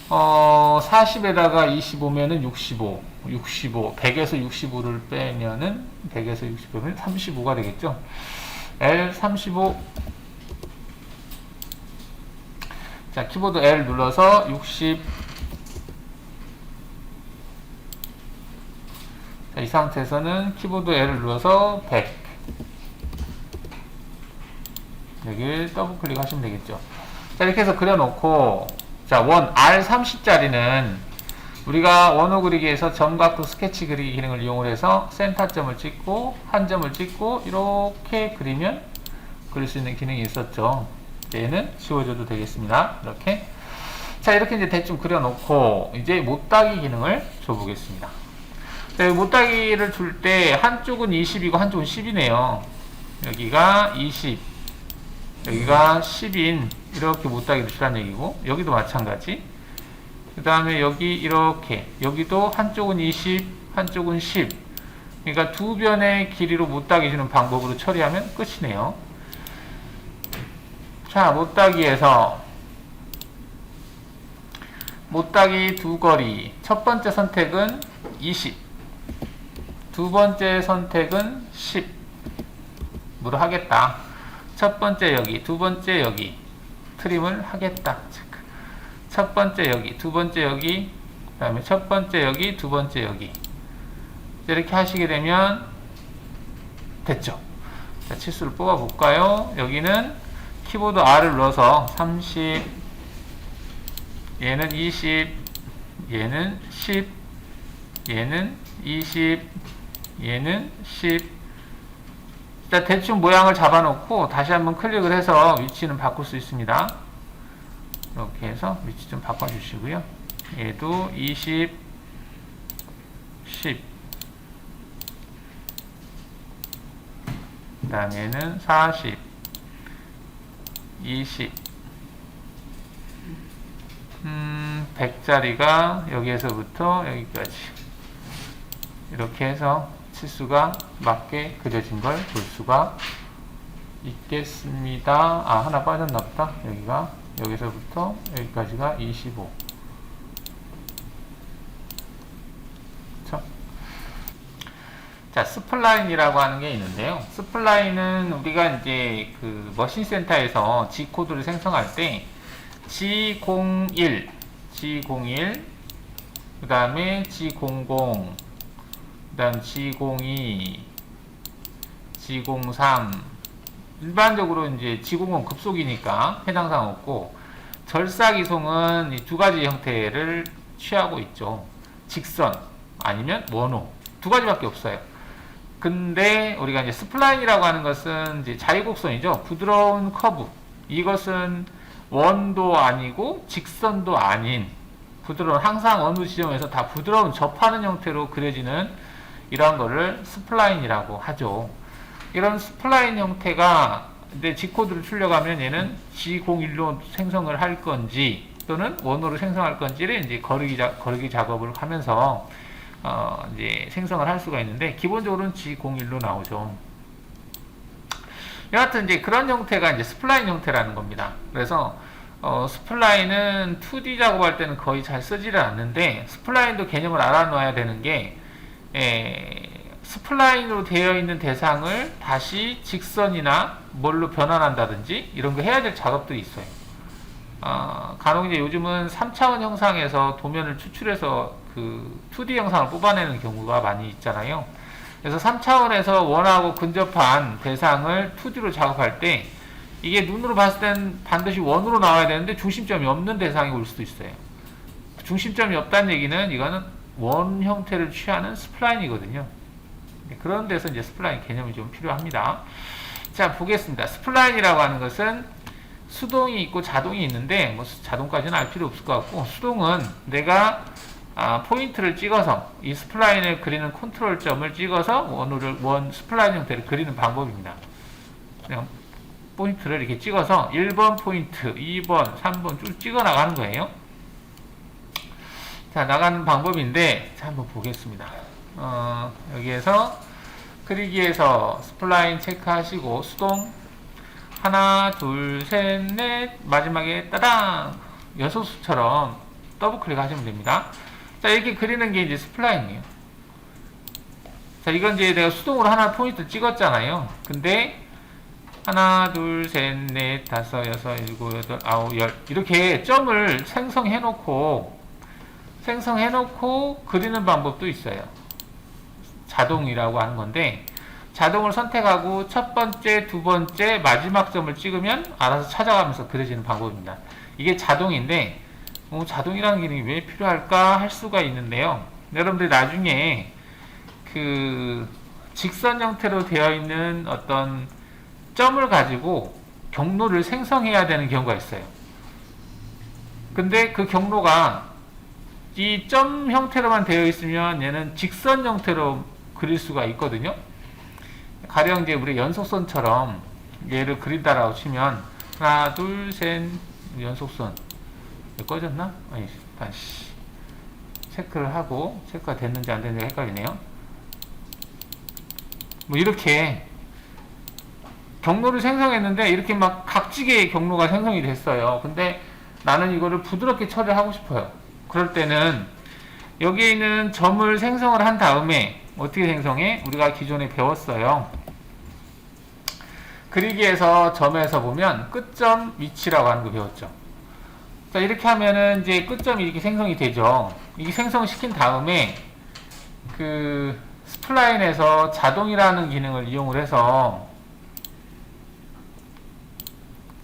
A: 40에다가 25면은 65, 100에서 65를 빼면은 100에서 65면 35가 되겠죠. L 35. 자, 키보드 L 눌러서 60. 자, 이 상태에서는 키보드 L을 눌러서 100. 여기 더블 클릭하시면 되겠죠. 자, 이렇게 해서 그려놓고, 자, 원 R30짜리는 우리가 원호 그리기에서 점각도 스케치 그리기 기능을 이용을 해서 센터점을 찍고 한 점을 찍고 이렇게 그리면 그릴 수 있는 기능이 있었죠. 얘는 지워줘도 되겠습니다. 이렇게. 자, 이렇게 이제 대충 그려놓고 이제 못따기 기능을 줘보겠습니다. 자, 못따기를 줄 때 한쪽은 20이고 한쪽은 10이네요. 여기가 20, 여기가 10인 이렇게 못따기를 주라는 얘기고, 여기도 마찬가지. 그 다음에 여기 이렇게, 여기도 한쪽은 20, 한쪽은 10. 그러니까 두 변의 길이로 못따기 주는 방법으로 처리하면 끝이네요. 자, 못따기에서 못따기 두 거리, 첫 번째 선택은 20, 두 번째 선택은 10으로 하겠다. 첫 번째 여기, 두 번째 여기 트림을 하겠다. 첫 번째 여기, 두 번째 여기, 그 다음에 첫 번째 여기, 두 번째 여기. 이렇게 하시게 되면 됐죠. 자, 치수를 뽑아 볼까요? 여기는 키보드 R을 눌러서 30, 얘는 20, 얘는 10, 얘는 20, 얘는 10. 자, 대충 모양을 잡아놓고 다시 한번 클릭을 해서 위치는 바꿀 수 있습니다. 이렇게 해서 위치 좀 바꿔주시고요. 얘도 20, 10. 그 다음에는 40, 20. 100짜리가 여기에서부터 여기까지. 이렇게 해서 치수가 맞게 그려진 걸 볼 수가 있겠습니다. 아, 하나 빠졌나 보다. 여기서부터 여기까지가 25. 그쵸? 자, 스플라인이라고 하는 게 있는데요. 스플라인은 우리가 이제 그 머신 센터에서 G 코드를 생성할 때 G01, 그 다음에 G00, 그 다음 G02, G03, 일반적으로 이제 지공은 급속이니까 해당 사항 없고, 절삭이송은 이 두 가지 형태를 취하고 있죠. 직선 아니면 원호 두 가지밖에 없어요. 근데 우리가 이제 스플라인이라고 하는 것은 이제 자유곡선이죠. 부드러운 커브. 이것은 원도 아니고 직선도 아닌 부드러운, 항상 어느 지점에서 다 부드러운 접하는 형태로 그려지는 이러한 거를 스플라인이라고 하죠. 이런 스플라인 형태가 근데 G코드를 출력하면 얘는 G01로 생성을 할 건지 또는 원호로 생성할 건지를 이제 거르기 작업을 하면서 이제 생성을 할 수가 있는데, 기본적으로는 G01로 나오죠. 여하튼 이제 그런 형태가 이제 스플라인 형태라는 겁니다. 그래서 스플라인은 2D 작업할 때는 거의 잘 쓰지를 않는데, 스플라인도 개념을 알아놔야 되는 게, 스플라인으로 되어 있는 대상을 다시 직선이나 뭘로 변환한다든지 이런 거 해야 될 작업들이 있어요. 간혹 이제 요즘은 3차원 형상에서 도면을 추출해서 그 2D 형상을 뽑아내는 경우가 많이 있잖아요. 그래서 3차원에서 원하고 근접한 대상을 2D로 작업할 때 이게 눈으로 봤을 땐 반드시 원으로 나와야 되는데 중심점이 없는 대상이 올 수도 있어요. 중심점이 없다는 얘기는 이거는 원 형태를 취하는 스플라인이거든요. 그런 데서 이제 스플라인 개념이 좀 필요합니다. 자, 보겠습니다. 스플라인이라고 하는 것은 수동이 있고 자동이 있는데, 뭐 자동까지는 알 필요 없을 것 같고, 수동은 내가 포인트를 찍어서 이 스플라인을 그리는 컨트롤점을 찍어서 원 스플라인 형태를 그리는 방법입니다. 그냥 포인트를 이렇게 찍어서 1번 포인트, 2번, 3번 쭉 찍어 나가는 거예요. 자, 나가는 방법인데, 자, 한번 보겠습니다. 여기에서 그리기에서 스플라인 체크하시고 수동 하나 둘 셋 넷 마지막에 따당 연속수처럼 더블 클릭하시면 됩니다. 자, 이렇게 그리는 게 이제 스플라인이에요. 자, 이건 이제 내가 수동으로 하나 포인트 찍었잖아요. 근데 하나 둘 셋 넷 다섯 여섯 일곱 여덟 아홉 열 이렇게 점을 생성해놓고 그리는 방법도 있어요. 자동이라고 하는 건데, 자동을 선택하고 첫 번째, 두 번째, 마지막 점을 찍으면 알아서 찾아가면서 그려지는 방법입니다. 이게 자동인데, 자동이라는 기능이 왜 필요할까 할 수가 있는데요. 여러분들이 나중에 그 직선 형태로 되어 있는 어떤 점을 가지고 경로를 생성해야 되는 경우가 있어요. 근데 그 경로가 이 점 형태로만 되어 있으면 얘는 직선 형태로 그릴 수가 있거든요. 가령 이제 우리 연속선처럼 얘를 그린다라고 치면 하나 둘 셋 연속선 꺼졌나? 아니, 다시 체크를 하고 체크가 됐는지 안 됐는지 헷갈리네요. 뭐 이렇게 경로를 생성했는데 이렇게 막 각지게 경로가 생성이 됐어요. 근데 나는 이거를 부드럽게 처리를 하고 싶어요. 그럴 때는 여기에 있는 점을 생성을 한 다음에 어떻게 생성해? 우리가 기존에 배웠어요. 그리기에서 점에서 보면 끝점 위치라고 하는 거 배웠죠. 자, 이렇게 하면은 이제 끝점이 이렇게 생성이 되죠. 이게 생성시킨 다음에 그 스플라인에서 자동이라는 기능을 이용을 해서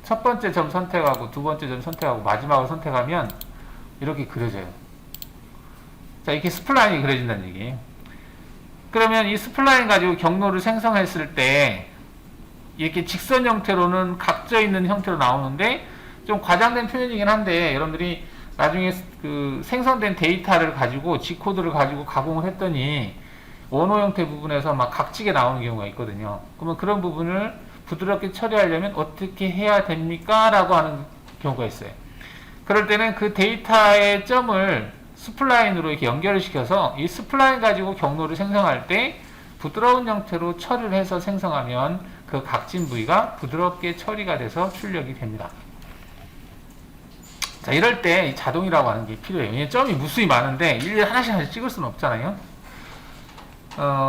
A: 첫 번째 점 선택하고 두 번째 점 선택하고 마지막을 선택하면 이렇게 그려져요. 자, 이렇게 스플라인이 그려진다는 얘기예요. 그러면 이 스플라인 가지고 경로를 생성했을 때 이렇게 직선 형태로는 각져 있는 형태로 나오는데 좀 과장된 표현이긴 한데, 여러분들이 나중에 그 생성된 데이터를 가지고 G코드를 가지고 가공을 했더니 원호 형태 부분에서 막 각지게 나오는 경우가 있거든요. 그러면 그런 부분을 부드럽게 처리하려면 어떻게 해야 됩니까? 라고 하는 경우가 있어요. 그럴 때는 그 데이터의 점을 스플라인으로 이렇게 연결을 시켜서 이 스플라인 가지고 경로를 생성할 때 부드러운 형태로 처리를 해서 생성하면 그 각진 부위가 부드럽게 처리가 돼서 출력이 됩니다. 자, 이럴 때 이 자동이라고 하는 게 필요해요. 왜냐면 점이 무수히 많은데 일일이 하나씩 찍을 수는 없잖아요.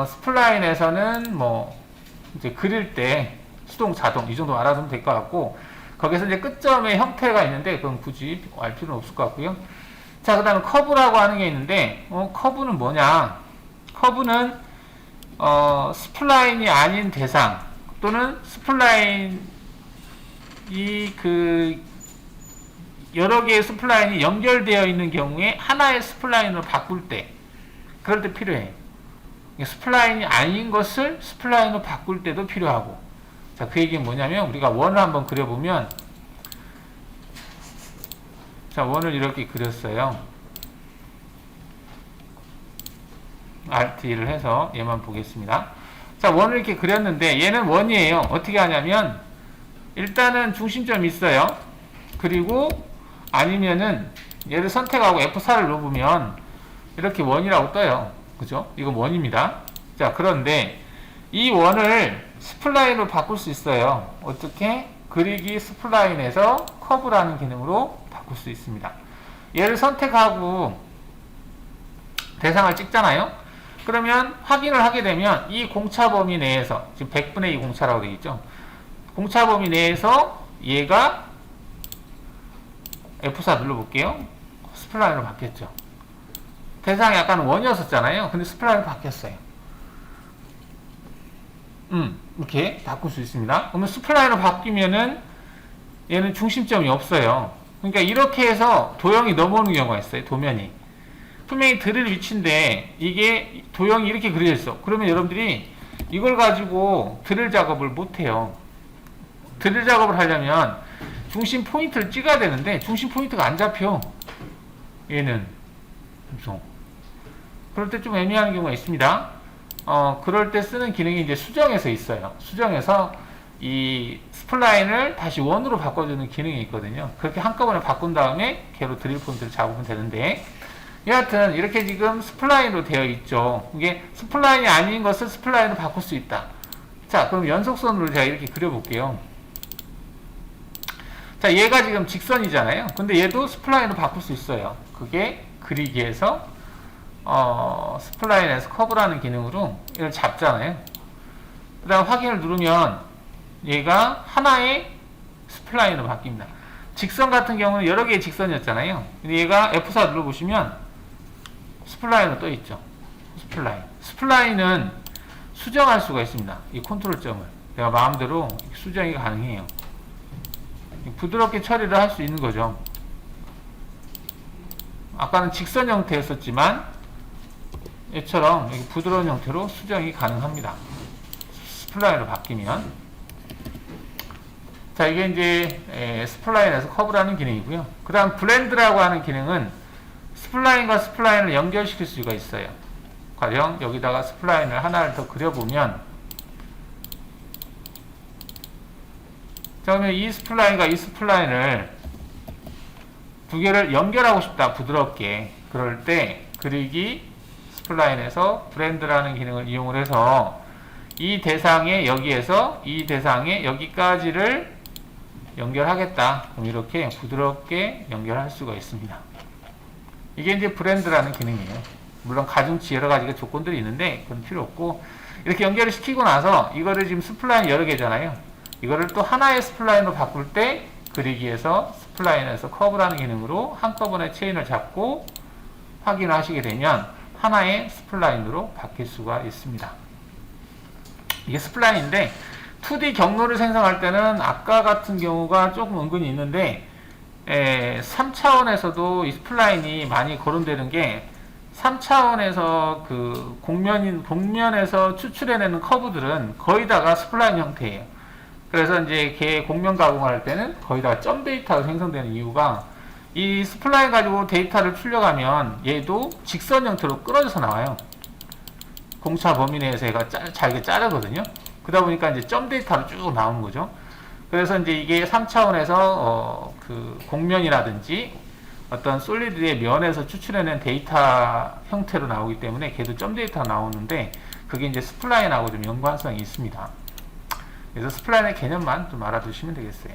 A: 스플라인에서는 뭐 이제 그릴 때 수동, 자동 이 정도 알아두면 될 것 같고, 거기서 이제 끝점의 형태가 있는데 그건 굳이 알 필요는 없을 것 같고요. 자, 그 다음에 커브라고 하는 게 있는데, 커브는 뭐냐? 커브는 스플라인이 아닌 대상, 또는 스플라인이 그 여러 개의 스플라인이 연결되어 있는 경우에 하나의 스플라인으로 바꿀 때, 그럴 때 필요해요. 스플라인이 아닌 것을 스플라인으로 바꿀 때도 필요하고. 자, 그 얘기는 뭐냐면, 우리가 원을 한번 그려보면, 자, 원을 이렇게 그렸어요. RT를 해서 얘만 보겠습니다. 자, 원을 이렇게 그렸는데, 얘는 원이에요. 어떻게 하냐면, 일단은 중심점이 있어요. 그리고 아니면은 얘를 선택하고 F4를 누르면 이렇게 원이라고 떠요. 그죠? 이거 원입니다. 자, 그런데 이 원을 스플라인으로 바꿀 수 있어요. 어떻게? 그리기 스플라인에서 커브라는 기능으로 바꿀 수 있습니다. 얘를 선택하고 대상을 찍잖아요. 그러면 확인을 하게 되면 이 공차 범위 내에서, 지금 100분의 2 공차라고 되어 있죠. 공차 범위 내에서 얘가 F4 눌러볼게요. 스플라인으로 바뀌었죠. 대상이 약간 원이었었잖아요. 근데 스플라인으로 바뀌었어요. 이렇게 바꿀 수 있습니다. 그러면 스플라인으로 바뀌면은 얘는 중심점이 없어요. 그러니까 이렇게 해서 도형이 넘어오는 경우가 있어요. 도면이. 분명히 드릴 위치인데 이게 도형이 이렇게 그려져 있어. 그러면 여러분들이 이걸 가지고 드릴 작업을 못해요. 드릴 작업을 하려면 중심 포인트를 찍어야 되는데 중심 포인트가 안 잡혀. 얘는. 그래서 그럴 때 좀 애매한 경우가 있습니다. 그럴 때 쓰는 기능이 이제 수정에서 있어요. 수정에서 이 스플라인을 다시 원으로 바꿔주는 기능이 있거든요. 그렇게 한꺼번에 바꾼 다음에 걔로 드릴 포인트를 잡으면 되는데, 여하튼 이렇게 지금 스플라인으로 되어 있죠. 이게 스플라인이 아닌 것을 스플라인으로 바꿀 수 있다. 자, 그럼 연속선으로 제가 이렇게 그려볼게요. 자, 얘가 지금 직선이잖아요. 근데 얘도 스플라인으로 바꿀 수 있어요. 그게 그리기에서 스플라인에서 커브라는 기능으로 이걸 잡잖아요. 그 다음 확인을 누르면 얘가 하나의 스플라인으로 바뀝니다. 직선 같은 경우는 여러 개의 직선이었잖아요. 근데 얘가 F4 눌러보시면 스플라인으로 떠있죠. 스플라인은 수정할 수가 있습니다. 이 컨트롤 점을 내가 마음대로 수정이 가능해요. 부드럽게 처리를 할 수 있는 거죠. 아까는 직선 형태였었지만 얘처럼 이렇게 부드러운 형태로 수정이 가능합니다. 스플라인으로 바뀌면. 자, 이게 이제 스플라인에서 커브라는 기능이고요. 그 다음 블렌드라고 하는 기능은 스플라인과 스플라인을 연결시킬 수가 있어요. 가령 여기다가 스플라인을 하나를 더 그려보면, 자, 그러면 이 스플라인과 이 스플라인을 두 개를 연결하고 싶다, 부드럽게. 그럴 때 그리기 스플라인에서 블렌드라는 기능을 이용을 해서 이 대상에 여기에서 이 대상에 여기까지를 연결하겠다. 그럼 이렇게 부드럽게 연결할 수가 있습니다. 이게 이제 블렌드라는 기능이에요. 물론 가중치 여러 가지 조건들이 있는데 그건 필요 없고, 이렇게 연결을 시키고 나서 이거를 지금 스플라인 여러 개잖아요. 이거를 또 하나의 스플라인으로 바꿀 때 그리기에서 스플라인에서 커브라는 기능으로 한꺼번에 체인을 잡고 확인을 하시게 되면 하나의 스플라인으로 바뀔 수가 있습니다. 이게 스플라인인데 2D 경로를 생성할 때는 아까 같은 경우가 조금 은근히 있는데 3차원에서도 이 스플라인이 많이 거론되는 게, 3차원에서 그 곡면에서 추출해내는 커브들은 거의 다가 스플라인 형태예요. 그래서 이제 걔 곡면 가공을 할 때는 거의 다 점 데이터가 생성되는 이유가, 이 스플라인 가지고 데이터를 출력하면 얘도 직선 형태로 끊어져서 나와요. 공차 범위 내에서 얘가 잘게 자르거든요. 그러다 보니까 이제 점 데이터로 쭉 나오는 거죠. 그래서 이제 이게 3차원에서 그 곡면이라든지 어떤 솔리드의 면에서 추출해낸 데이터 형태로 나오기 때문에 걔도 점 데이터가 나오는데, 그게 이제 스플라인하고 좀 연관성이 있습니다. 그래서 스플라인의 개념만 좀 알아두시면 되겠어요.